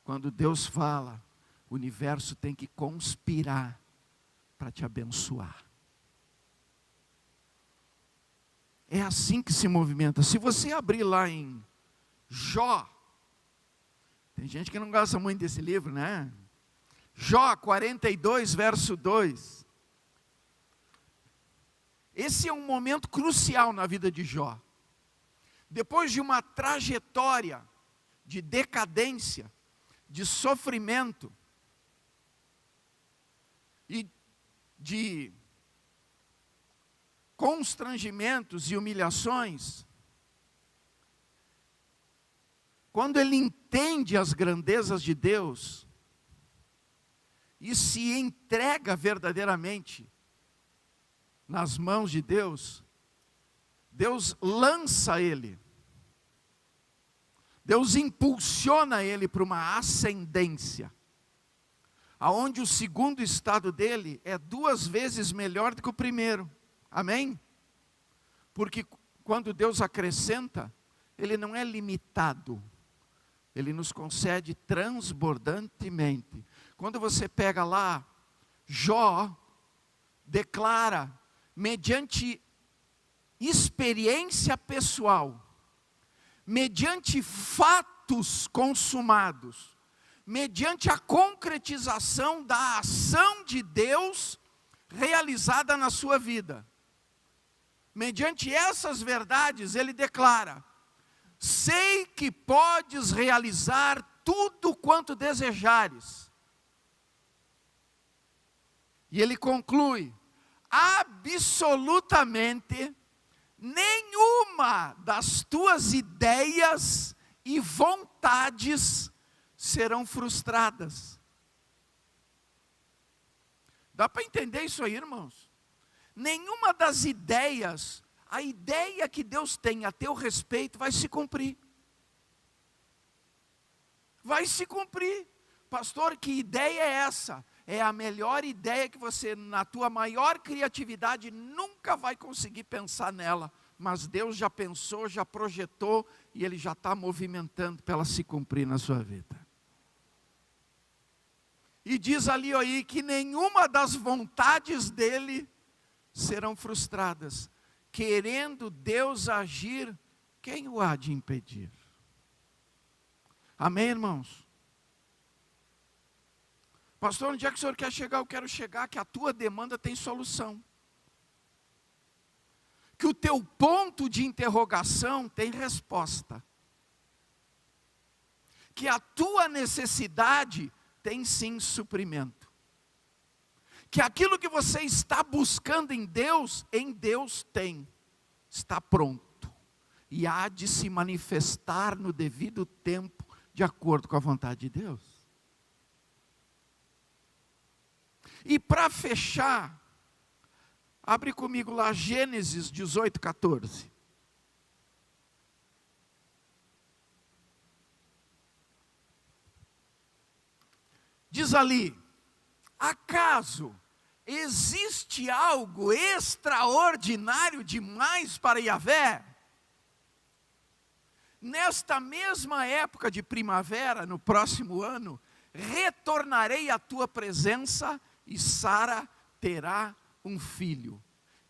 Quando Deus fala, o universo tem que conspirar para te abençoar. É assim que se movimenta. Se você abrir lá em Jó, tem gente que não gosta muito desse livro, né? Jó 42, verso 2. Esse é um momento crucial na vida de Jó. Depois de uma trajetória de decadência, de sofrimento e de constrangimentos e humilhações, quando ele entende as grandezas de Deus e se entrega verdadeiramente nas mãos de Deus, Deus lança ele, Deus impulsiona ele para uma ascendência, aonde o segundo estado dele é 2 vezes melhor do que o primeiro. Amém? Porque quando Deus acrescenta, Ele não é limitado, Ele nos concede transbordantemente. Quando você pega lá, Jó declara, mediante experiência pessoal, mediante fatos consumados, mediante a concretização da ação de Deus realizada na sua vida. Mediante essas verdades, ele declara, sei que podes realizar tudo quanto desejares. E ele conclui, absolutamente nenhuma das tuas ideias e vontades serão frustradas. Dá para entender isso aí, irmãos? Nenhuma das ideias, a ideia que Deus tem a teu respeito vai se cumprir. Vai se cumprir. Pastor, que ideia é essa? É a melhor ideia que você, na tua maior criatividade, nunca vai conseguir pensar nela. Mas Deus já pensou, já projetou, e Ele já está movimentando para ela se cumprir na sua vida. E diz ali aí que nenhuma das vontades dEle serão frustradas. Querendo Deus agir, quem o há de impedir? Amém, irmãos? Pastor, onde é que o senhor quer chegar? Eu quero chegar que a tua demanda tem solução. Que o teu ponto de interrogação tem resposta. Que a tua necessidade tem sim suprimento. Que aquilo que você está buscando em Deus tem, está pronto. E há de se manifestar no devido tempo, de acordo com a vontade de Deus. E para fechar, abre comigo lá Gênesis 18, 14. Diz ali, acaso existe algo extraordinário demais para Yahvé? Nesta mesma época de primavera, no próximo ano, retornarei à tua presença e Sara terá um filho.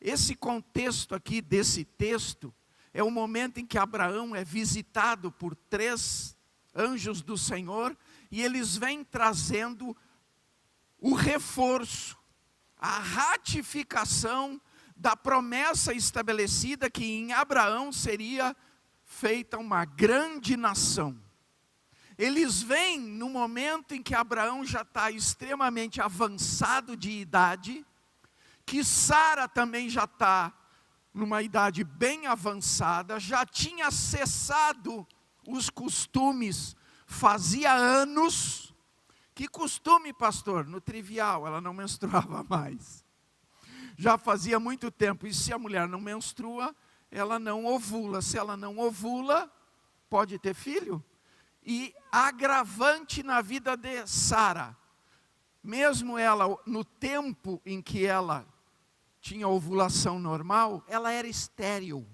esse contexto aqui desse texto é o momento em que Abraão é visitado por 3 anjos do Senhor, e eles vêm trazendo o reforço, a ratificação da promessa estabelecida que em Abraão seria feita uma grande nação. Eles vêm no momento em que Abraão já está extremamente avançado de idade, que Sara também já está numa idade bem avançada, já tinha cessado os costumes, fazia anos. Que costume, pastor? No trivial, ela não menstruava mais. Já fazia muito tempo, e se a mulher não menstrua, ela não ovula. Se ela não ovula, pode ter filho. E agravante na vida de Sara, mesmo ela, no tempo em que ela tinha ovulação normal, ela era estéril.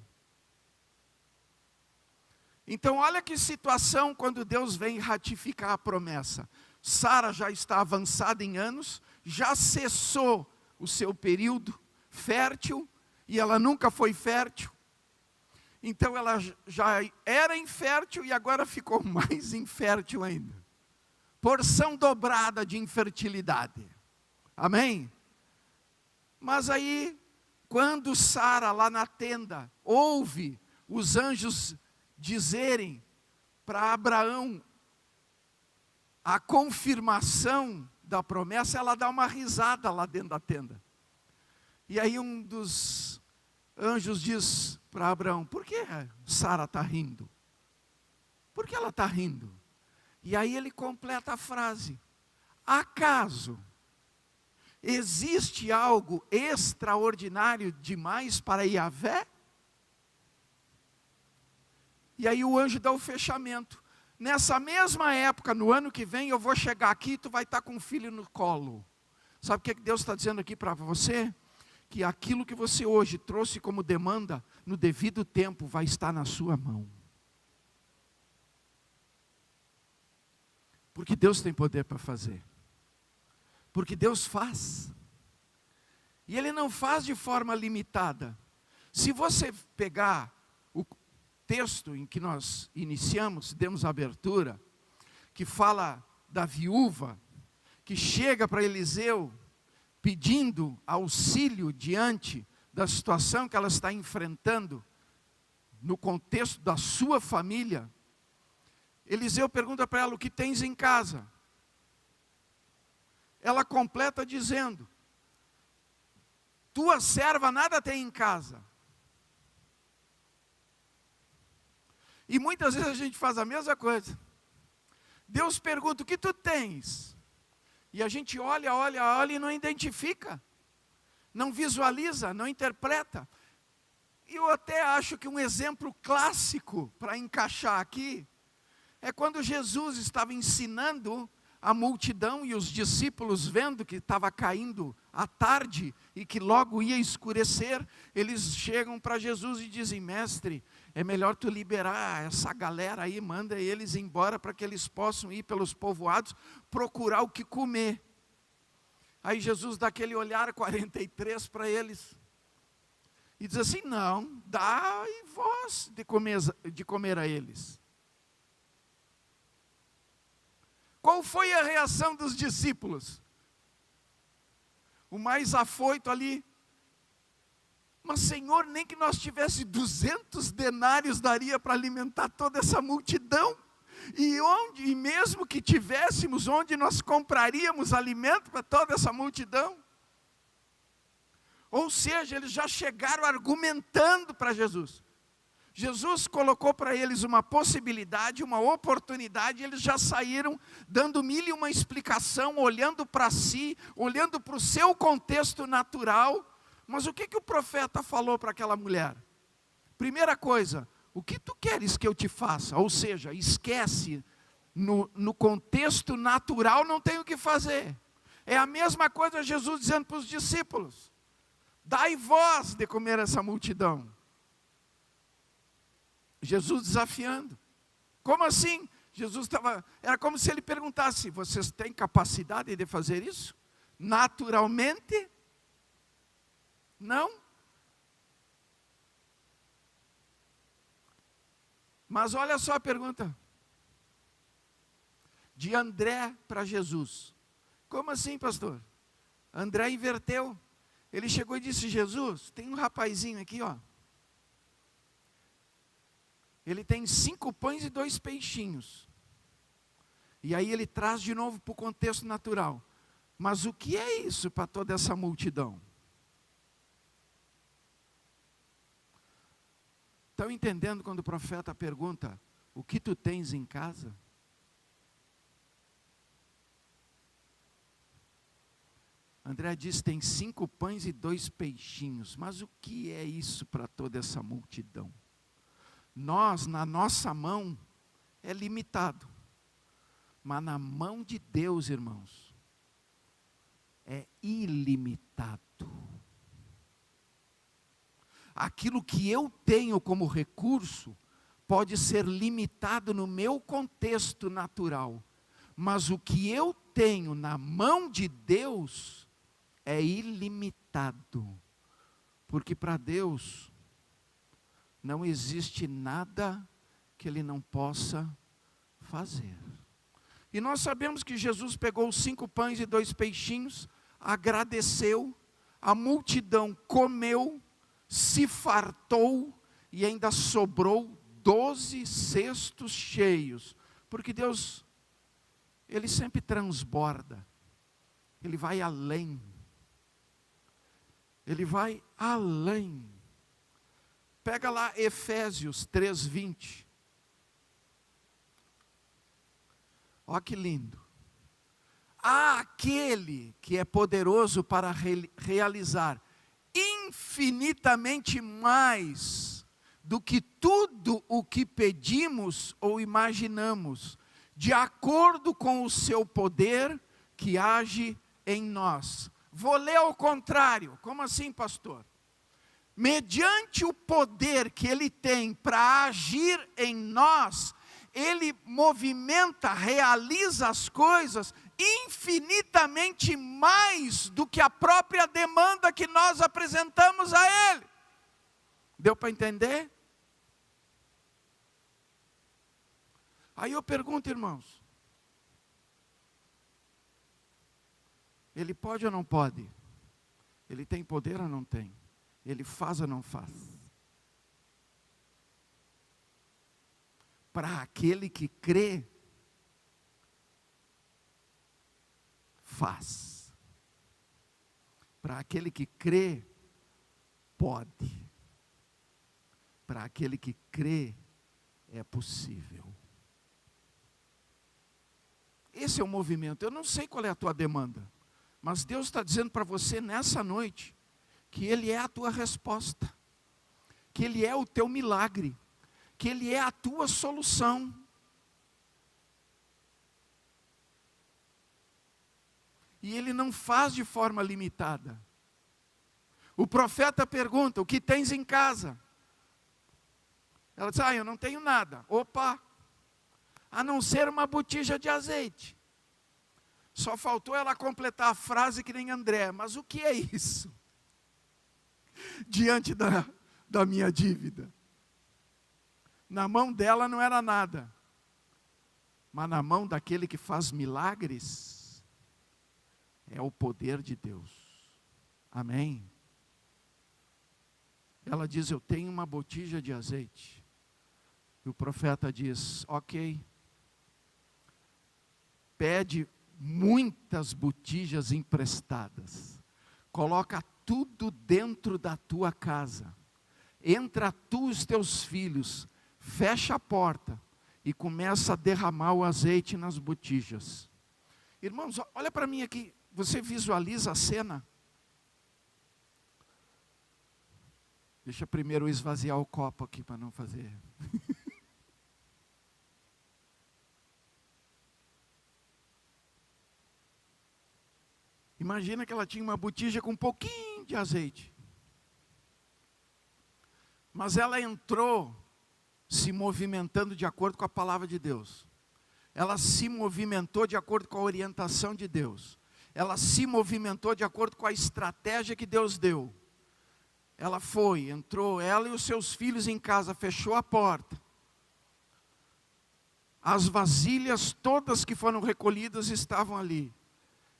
Então olha que situação quando Deus vem ratificar a promessa. Sara já está avançada em anos, já cessou o seu período fértil, e ela nunca foi fértil. Então ela já era infértil e agora ficou mais infértil ainda. Porção dobrada de infertilidade. Amém? Mas aí, quando Sara lá na tenda ouve os anjos dizerem para Abraão a confirmação da promessa, ela dá uma risada lá dentro da tenda. E aí um dos anjos diz para Abraão: por que Sara está rindo? Por que ela está rindo? E aí ele completa a frase: acaso existe algo extraordinário demais para Yahvé? E aí o anjo dá o fechamento: nessa mesma época, no ano que vem, eu vou chegar aqui e tu vai estar com um filho no colo. Sabe o que Deus está dizendo aqui para você? Que aquilo que você hoje trouxe como demanda, no devido tempo vai estar na sua mão. Porque Deus tem poder para fazer. Porque Deus faz. E Ele não faz de forma limitada. Se você pegar o texto em que nós iniciamos, demos abertura, que fala da viúva, que chega para Eliseu, pedindo auxílio diante da situação que ela está enfrentando, no contexto da sua família. Eliseu pergunta para ela: o que tens em casa? Ela completa dizendo: tua serva nada tem em casa. E muitas vezes a gente faz a mesma coisa. Deus pergunta: o que tu tens? E a gente olha e não identifica, não visualiza, não interpreta. E eu até acho que um exemplo clássico para encaixar aqui é quando Jesus estava ensinando a multidão e os discípulos, vendo que estava caindo a tarde e que logo ia escurecer, eles chegam para Jesus e dizem: mestre, é melhor tu liberar essa galera aí, manda eles embora para que eles possam ir pelos povoados procurar o que comer. Aí Jesus dá aquele olhar 43 para eles e diz assim: não, dai vós de comer a eles. Qual foi a reação dos discípulos? O mais afoito ali: mas Senhor, nem que nós tivesse 200 denários daria para alimentar toda essa multidão. E mesmo que tivéssemos, onde nós compraríamos alimento para toda essa multidão? Ou seja, eles já chegaram argumentando para Jesus. Jesus colocou para eles uma possibilidade, uma oportunidade, e eles já saíram dando 1001 explicação, olhando para si, olhando para o seu contexto natural. Mas o que o profeta falou para aquela mulher? Primeira coisa: o que tu queres que eu te faça? Ou seja, esquece, no contexto natural não tem o que fazer. É a mesma coisa Jesus dizendo para os discípulos: dai vós de comer essa multidão. Jesus desafiando. Como assim? Era como se ele perguntasse: vocês têm capacidade de fazer isso? Naturalmente? Não? Mas olha só a pergunta. De André para Jesus. Como assim, pastor? André inverteu. Ele chegou e disse: Jesus, tem um rapazinho aqui, ó. Ele tem 5 pães e 2 peixinhos. E aí ele traz de novo para o contexto natural. Mas o que é isso para toda essa multidão? Estão entendendo quando o profeta pergunta: o que tu tens em casa? André diz: tem 5 pães e 2 peixinhos. Mas o que é isso para toda essa multidão? Nós, na nossa mão, é limitado. Mas na mão de Deus, irmãos, é ilimitado. Aquilo que eu tenho como recurso pode ser limitado no meu contexto natural. Mas o que eu tenho na mão de Deus é ilimitado. Porque para Deus não existe nada que Ele não possa fazer. E nós sabemos que Jesus pegou os 5 pães e 2 peixinhos, agradeceu, a multidão comeu, se fartou e ainda sobrou 12 cestos cheios. Porque Deus, Ele sempre transborda, Ele vai além. Ele vai além. Pega lá Efésios 3:20. Olha que lindo. Há aquele que é poderoso para realizar infinitamente mais do que tudo o que pedimos ou imaginamos, de acordo com o seu poder que age em nós. Vou ler ao contrário. Como assim, pastor? Mediante o poder que Ele tem para agir em nós, Ele movimenta, realiza as coisas infinitamente mais do que a própria demanda que nós apresentamos a Ele. Deu para entender? Aí eu pergunto, irmãos, Ele pode ou não pode? Ele tem poder ou não tem? Ele faz ou não faz? Para aquele que crê, faz. Para aquele que crê, pode. Para aquele que crê, é possível. Esse é o movimento. Eu não sei qual é a tua demanda, mas Deus está dizendo para você nessa noite que Ele é a tua resposta, que Ele é o teu milagre, que Ele é a tua solução. E Ele não faz de forma limitada. O profeta pergunta: o que tens em casa? Ela diz: eu não tenho nada. Opa! A não ser uma botija de azeite. Só faltou ela completar a frase que nem André: mas o que é isso? Diante da minha dívida. Na mão dela não era nada. Mas na mão daquele que faz milagres, é o poder de Deus. Amém? Ela diz: eu tenho uma botija de azeite. E o profeta diz: ok. Pede muitas botijas emprestadas. Coloca tudo dentro da tua casa. Entra tu e os teus filhos. Fecha a porta. E começa a derramar o azeite nas botijas. Irmãos, olha para mim aqui. Você visualiza a cena? Deixa primeiro eu esvaziar o copo aqui para não fazer. Imagina que ela tinha uma botija com um pouquinho de azeite. Mas ela entrou se movimentando de acordo com a palavra de Deus. Ela se movimentou de acordo com a orientação de Deus. Ela se movimentou de acordo com a estratégia que Deus deu. Ela foi, entrou, ela e os seus filhos em casa, fechou a porta. As vasilhas todas que foram recolhidas estavam ali.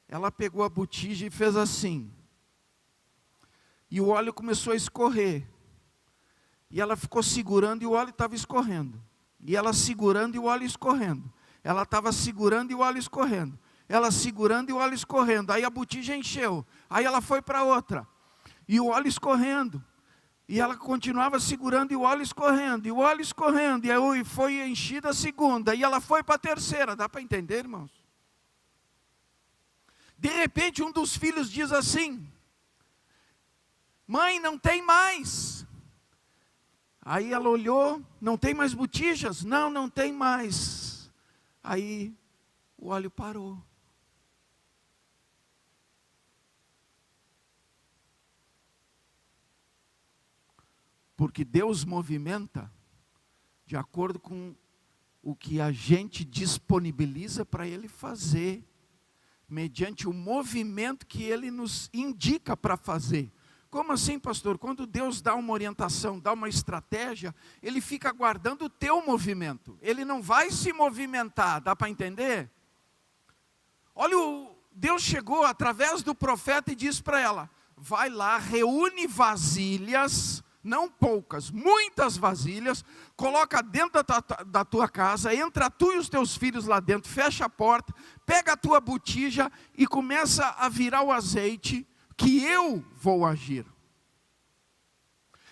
Ela pegou a botija e fez assim. E o óleo começou a escorrer. E ela ficou segurando e o óleo estava escorrendo. E ela segurando e o óleo escorrendo. Ela estava segurando e o óleo escorrendo. Ela segurando e o óleo escorrendo. Aí a botija encheu. Aí ela foi para outra. E o óleo escorrendo. E ela continuava segurando e o óleo escorrendo. E o óleo escorrendo. E aí foi enchida a segunda. E ela foi para a terceira. Dá para entender, irmãos? De repente um dos filhos diz assim: mãe, não tem mais. Aí ela olhou, não tem mais botijas? Não, não tem mais. Aí o óleo parou. Porque Deus movimenta de acordo com o que a gente disponibiliza para Ele fazer, mediante o movimento que Ele nos indica para fazer. Como assim, pastor? Quando Deus dá uma orientação, dá uma estratégia, Ele fica aguardando o teu movimento. Ele não vai se movimentar, dá para entender? Olha, Deus chegou através do profeta e disse para ela: vai lá, reúne vasilhas, não poucas, muitas vasilhas, coloca dentro da tua casa, entra tu e os teus filhos lá dentro, fecha a porta, pega a tua botija e começa a virar o azeite, que eu vou agir.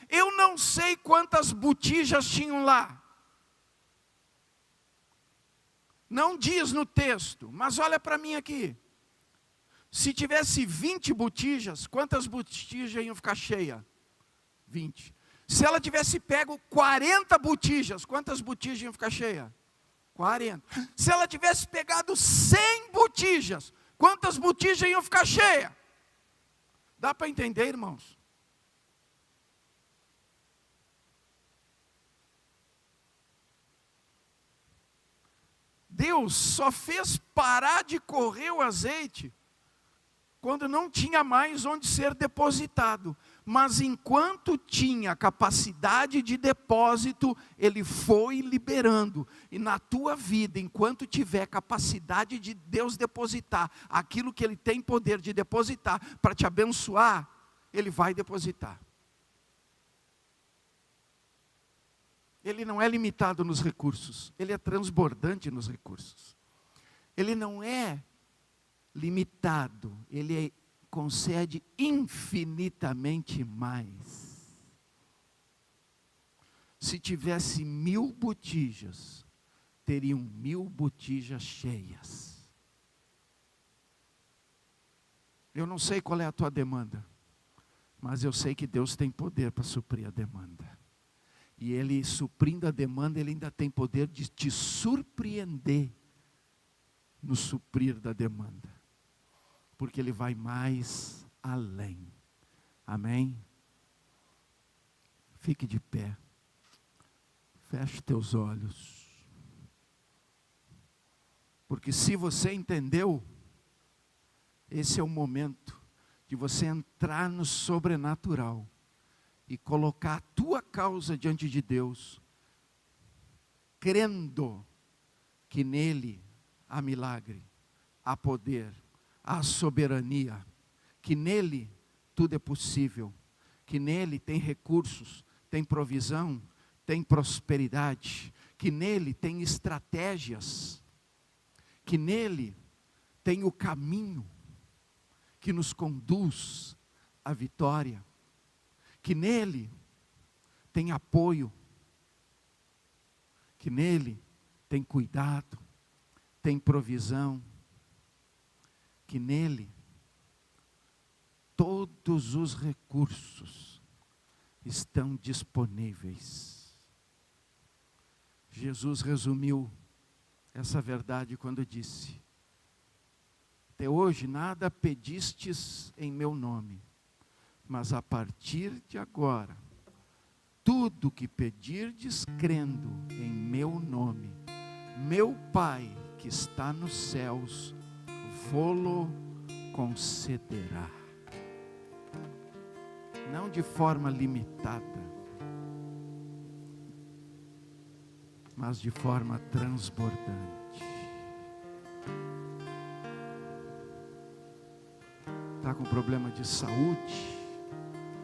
Eu não sei quantas botijas tinham lá. Não diz no texto, mas olha para mim aqui. Se tivesse 20 botijas, quantas botijas iam ficar cheias? 20. Se ela tivesse pego 40 botijas, quantas botijas iam ficar cheias? 40. Se ela tivesse pegado 100 botijas, quantas botijas iam ficar cheias? Dá para entender, irmãos? Deus só fez parar de correr o azeite quando não tinha mais onde ser depositado. Mas enquanto tinha capacidade de depósito, Ele foi liberando. E na tua vida, enquanto tiver capacidade de Deus depositar aquilo que Ele tem poder de depositar para te abençoar, Ele vai depositar. Ele não é limitado nos recursos, Ele é transbordante nos recursos. Ele não é limitado, Ele concede infinitamente mais. Se tivesse 1000 botijas, teriam 1000 botijas cheias. Eu não sei qual é a tua demanda, mas eu sei que Deus tem poder para suprir a demanda. E Ele, suprindo a demanda, Ele ainda tem poder de te surpreender no suprir da demanda. Porque Ele vai mais além. Amém? Fique de pé. Feche teus olhos. Porque se você entendeu, esse é o momento de você entrar no sobrenatural e colocar a tua causa diante de Deus, crendo que nele há milagre, há poder, há soberania, que nele tudo é possível, que nele tem recursos, tem provisão, tem prosperidade, que nele tem estratégias, que nele tem o caminho que nos conduz à vitória, que nele tem apoio, que nele tem cuidado, tem provisão, que nele todos os recursos estão disponíveis. Jesus resumiu essa verdade quando disse: até hoje nada pedistes em meu nome, mas a partir de agora, tudo que pedirdes crendo em meu nome, meu Pai que está nos céus vô-lo concederá. Não de forma limitada, mas de forma transbordante. Está com problema de saúde,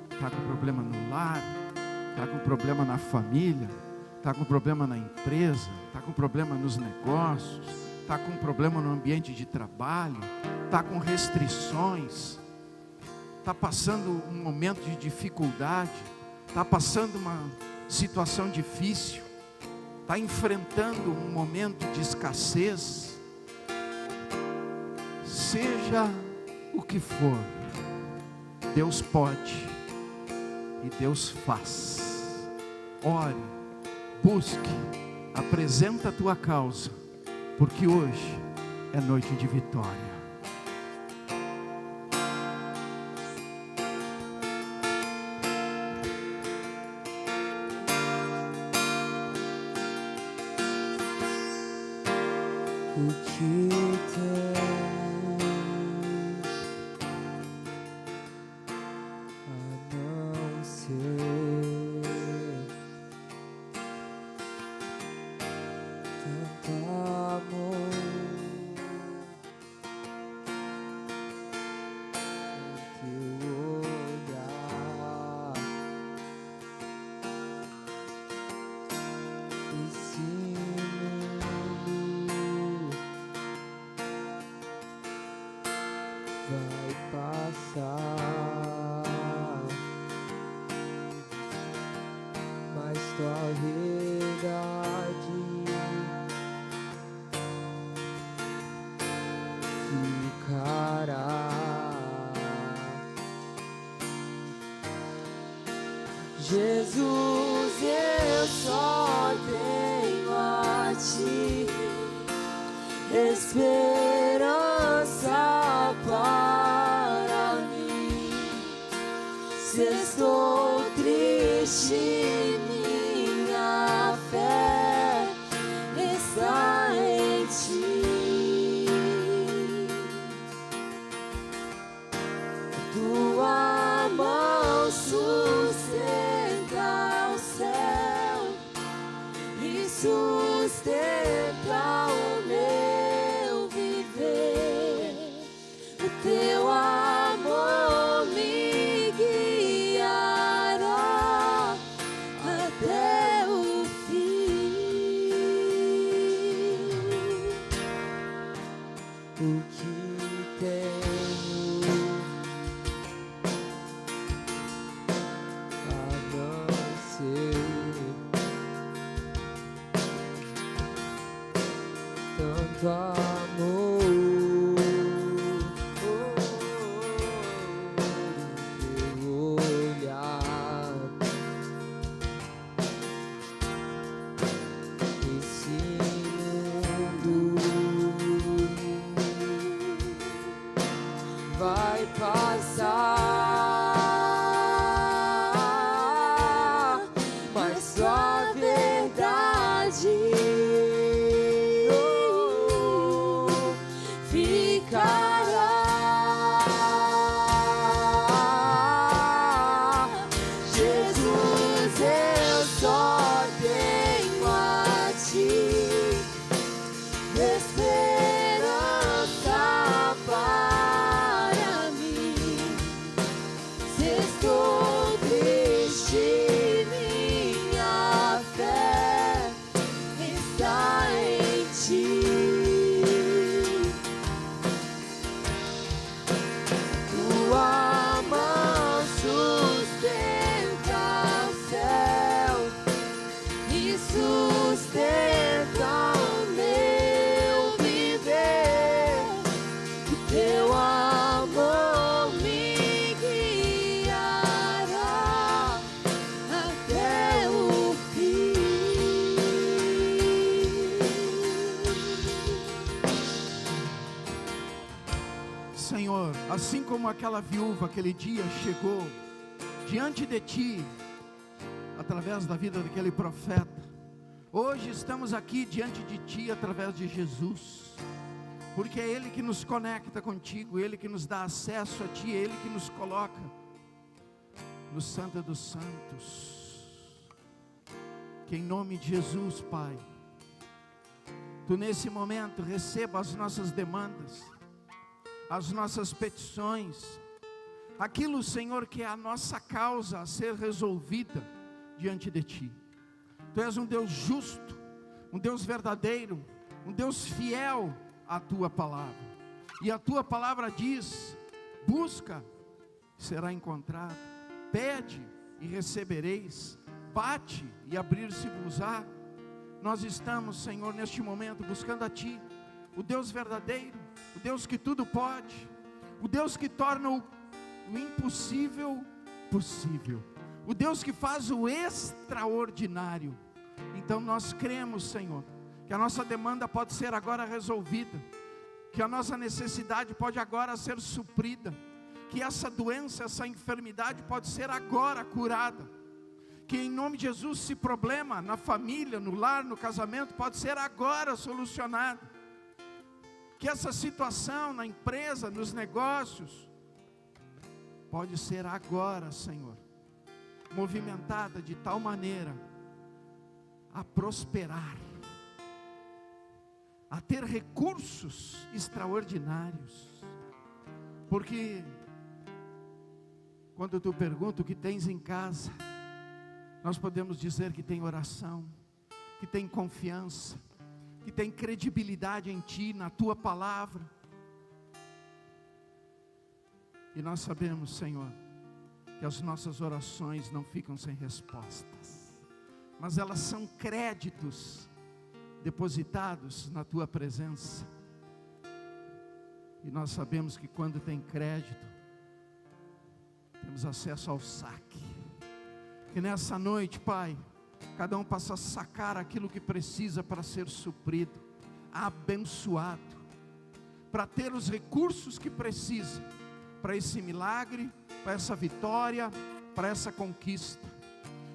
está com problema no lar, está com problema na família, está com problema na empresa, está com problema nos negócios, está com problema no ambiente de trabalho, está com restrições, está passando um momento de dificuldade, está passando uma situação difícil, está enfrentando um momento de escassez, seja o que for, Deus pode e Deus faz. Ore, busque, apresenta a tua causa, porque hoje é noite de vitória. O que tens a não ser tanto amor, o teu olhar esse mundo vai passar, mas tua verdade ficará. Jesus, eu só tenho a ti esperança para mim. Se estou triste, minha fé está em ti. Tua mão sustenta o céu e sustenta o meu viver. O teu amor me guiará até o fim. O que tenho a não ser tanto amor, teu olhar esse mundo vai passar, mas tua verdade ficará. Jesus, eu só tenho a ti esperança para mim. Se estou triste, minha fé está em ti. Tua mão sustenta o céu e sustenta o meu viver. O teu amor me guiará até o fim. Senhor, assim como aquela viúva aquele dia chegou diante de ti, através da vida daquele profeta, hoje estamos aqui diante de ti através de Jesus, porque é Ele que nos conecta contigo, Ele que nos dá acesso a ti, Ele que nos coloca no Santo dos Santos. Que em nome de Jesus, Pai, Tu nesse momento receba as nossas demandas, as nossas petições, aquilo, Senhor, que é a nossa causa a ser resolvida diante de Ti. Tu és um Deus justo, um Deus verdadeiro, um Deus fiel à Tua palavra. E a Tua palavra diz: busca, será encontrado, pede e recebereis, bate e abrir-se-vos-á. Nós estamos, Senhor, neste momento buscando a Ti, o Deus verdadeiro, o Deus que tudo pode, o Deus que torna o impossível possível, o Deus que faz o extraordinário. Então nós cremos, Senhor, que a nossa demanda pode ser agora resolvida, que a nossa necessidade pode agora ser suprida, que essa doença, essa enfermidade pode ser agora curada, que em nome de Jesus, esse problema na família, no lar, no casamento, pode ser agora solucionado, que essa situação na empresa, nos negócios, pode ser agora, Senhor, movimentada de tal maneira a prosperar, a ter recursos extraordinários. Porque quando tu pergunta o que tens em casa, nós podemos dizer que tem oração, que tem confiança, que tem credibilidade em Ti, na Tua palavra. E nós sabemos, Senhor, que as nossas orações não ficam sem respostas, mas elas são créditos depositados na Tua presença. E nós sabemos que quando tem crédito, temos acesso ao saque. Que nessa noite, Pai, cada um possa sacar aquilo que precisa para ser suprido, abençoado, para ter os recursos que precisa, para esse milagre, para essa vitória, para essa conquista.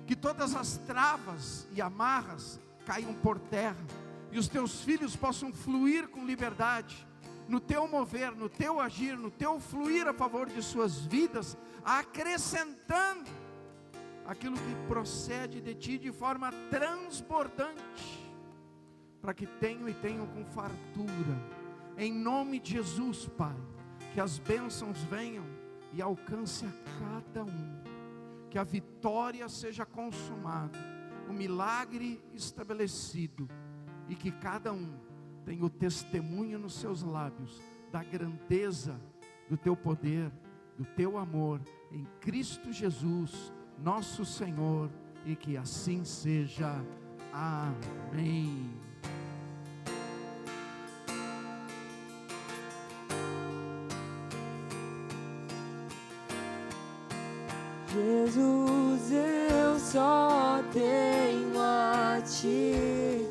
Que todas as travas e amarras caiam por terra, e os Teus filhos possam fluir com liberdade, no Teu mover, no Teu agir, no Teu fluir a favor de suas vidas, acrescentando aquilo que procede de Ti de forma transbordante, para que tenham e tenham com fartura, em nome de Jesus, Pai. Que as bênçãos venham e alcance a cada um, que a vitória seja consumada, o milagre estabelecido, e que cada um tenha o testemunho nos seus lábios da grandeza do Teu poder, do Teu amor, em Cristo Jesus, nosso Senhor, e que assim seja. Amém. Jesus, eu só tenho a Ti.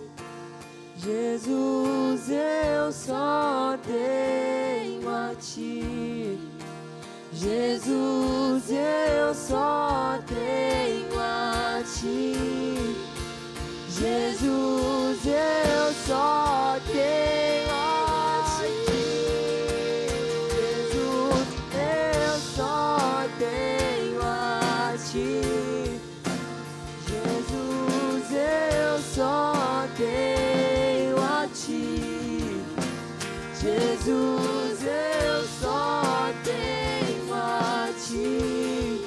Jesus, eu só tenho a Ti. Jesus, eu só tenho a Ti. Jesus, eu só tenho a Ti. Jesus, eu só tenho a Ti. Jesus, eu só tenho a Ti. Jesus, eu só tenho a Ti.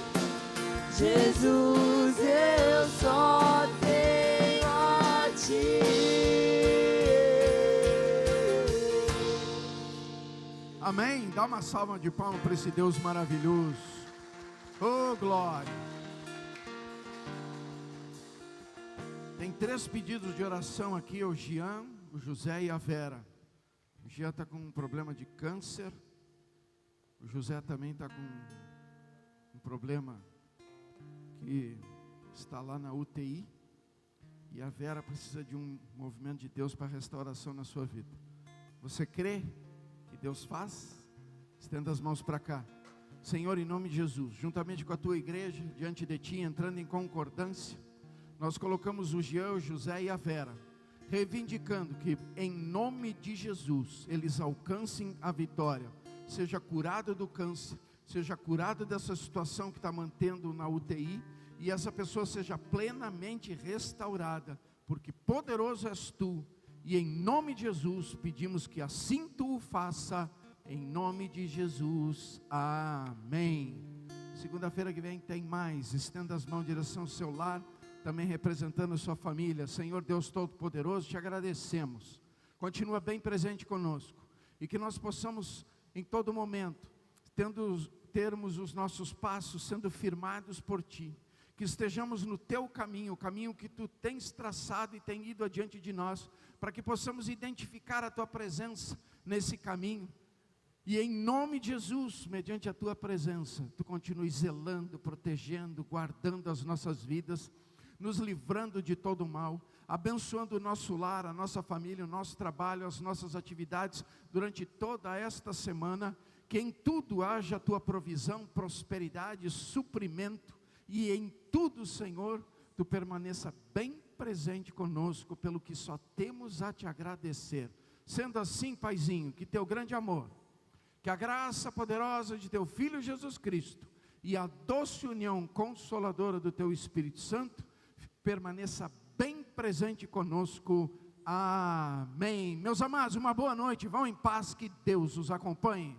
Jesus, eu só tenho a Ti. Amém. Dá uma salva de palmas para esse Deus maravilhoso. Oh, glória. Tem 3 pedidos de oração aqui: o Jean, o José e a Vera. O Jean está com um problema de câncer. O José também está com um problema que está lá na UTI. E a Vera precisa de um movimento de Deus para restauração na sua vida. Você crê que Deus faz? Estenda as mãos para cá. Senhor, em nome de Jesus, juntamente com a Tua igreja, diante de Ti, entrando em concordância, nós colocamos o Jean, o José e a Vera, reivindicando que em nome de Jesus, eles alcancem a vitória, seja curado do câncer, seja curado dessa situação que está mantendo na UTI, e essa pessoa seja plenamente restaurada, porque poderoso és Tu, E em nome de Jesus, pedimos que assim tu o faça, em nome de Jesus, amém. Segunda-feira que vem tem mais, estenda as mãos em direção ao seu lar, também representando a sua família. Senhor Deus Todo-Poderoso, te agradecemos, continua bem presente conosco, e que nós possamos em todo momento, termos os nossos passos sendo firmados por Ti, que estejamos no Teu caminho, o caminho que Tu tens traçado e tem ido adiante de nós, para que possamos identificar a Tua presença nesse caminho, e em nome de Jesus, mediante a Tua presença, Tu continue zelando, protegendo, guardando as nossas vidas, nos livrando de todo o mal, abençoando o nosso lar, a nossa família, o nosso trabalho, as nossas atividades, durante toda esta semana, que em tudo haja a Tua provisão, prosperidade, suprimento, e em tudo, Senhor, Tu permaneça bem presente conosco, pelo que só temos a Te agradecer. Sendo assim, Paizinho, que Teu grande amor, que a graça poderosa de Teu Filho Jesus Cristo, e a doce união consoladora do Teu Espírito Santo, permaneça bem presente conosco. Amém. Meus amados, uma boa noite, vão em paz, que Deus os acompanhe.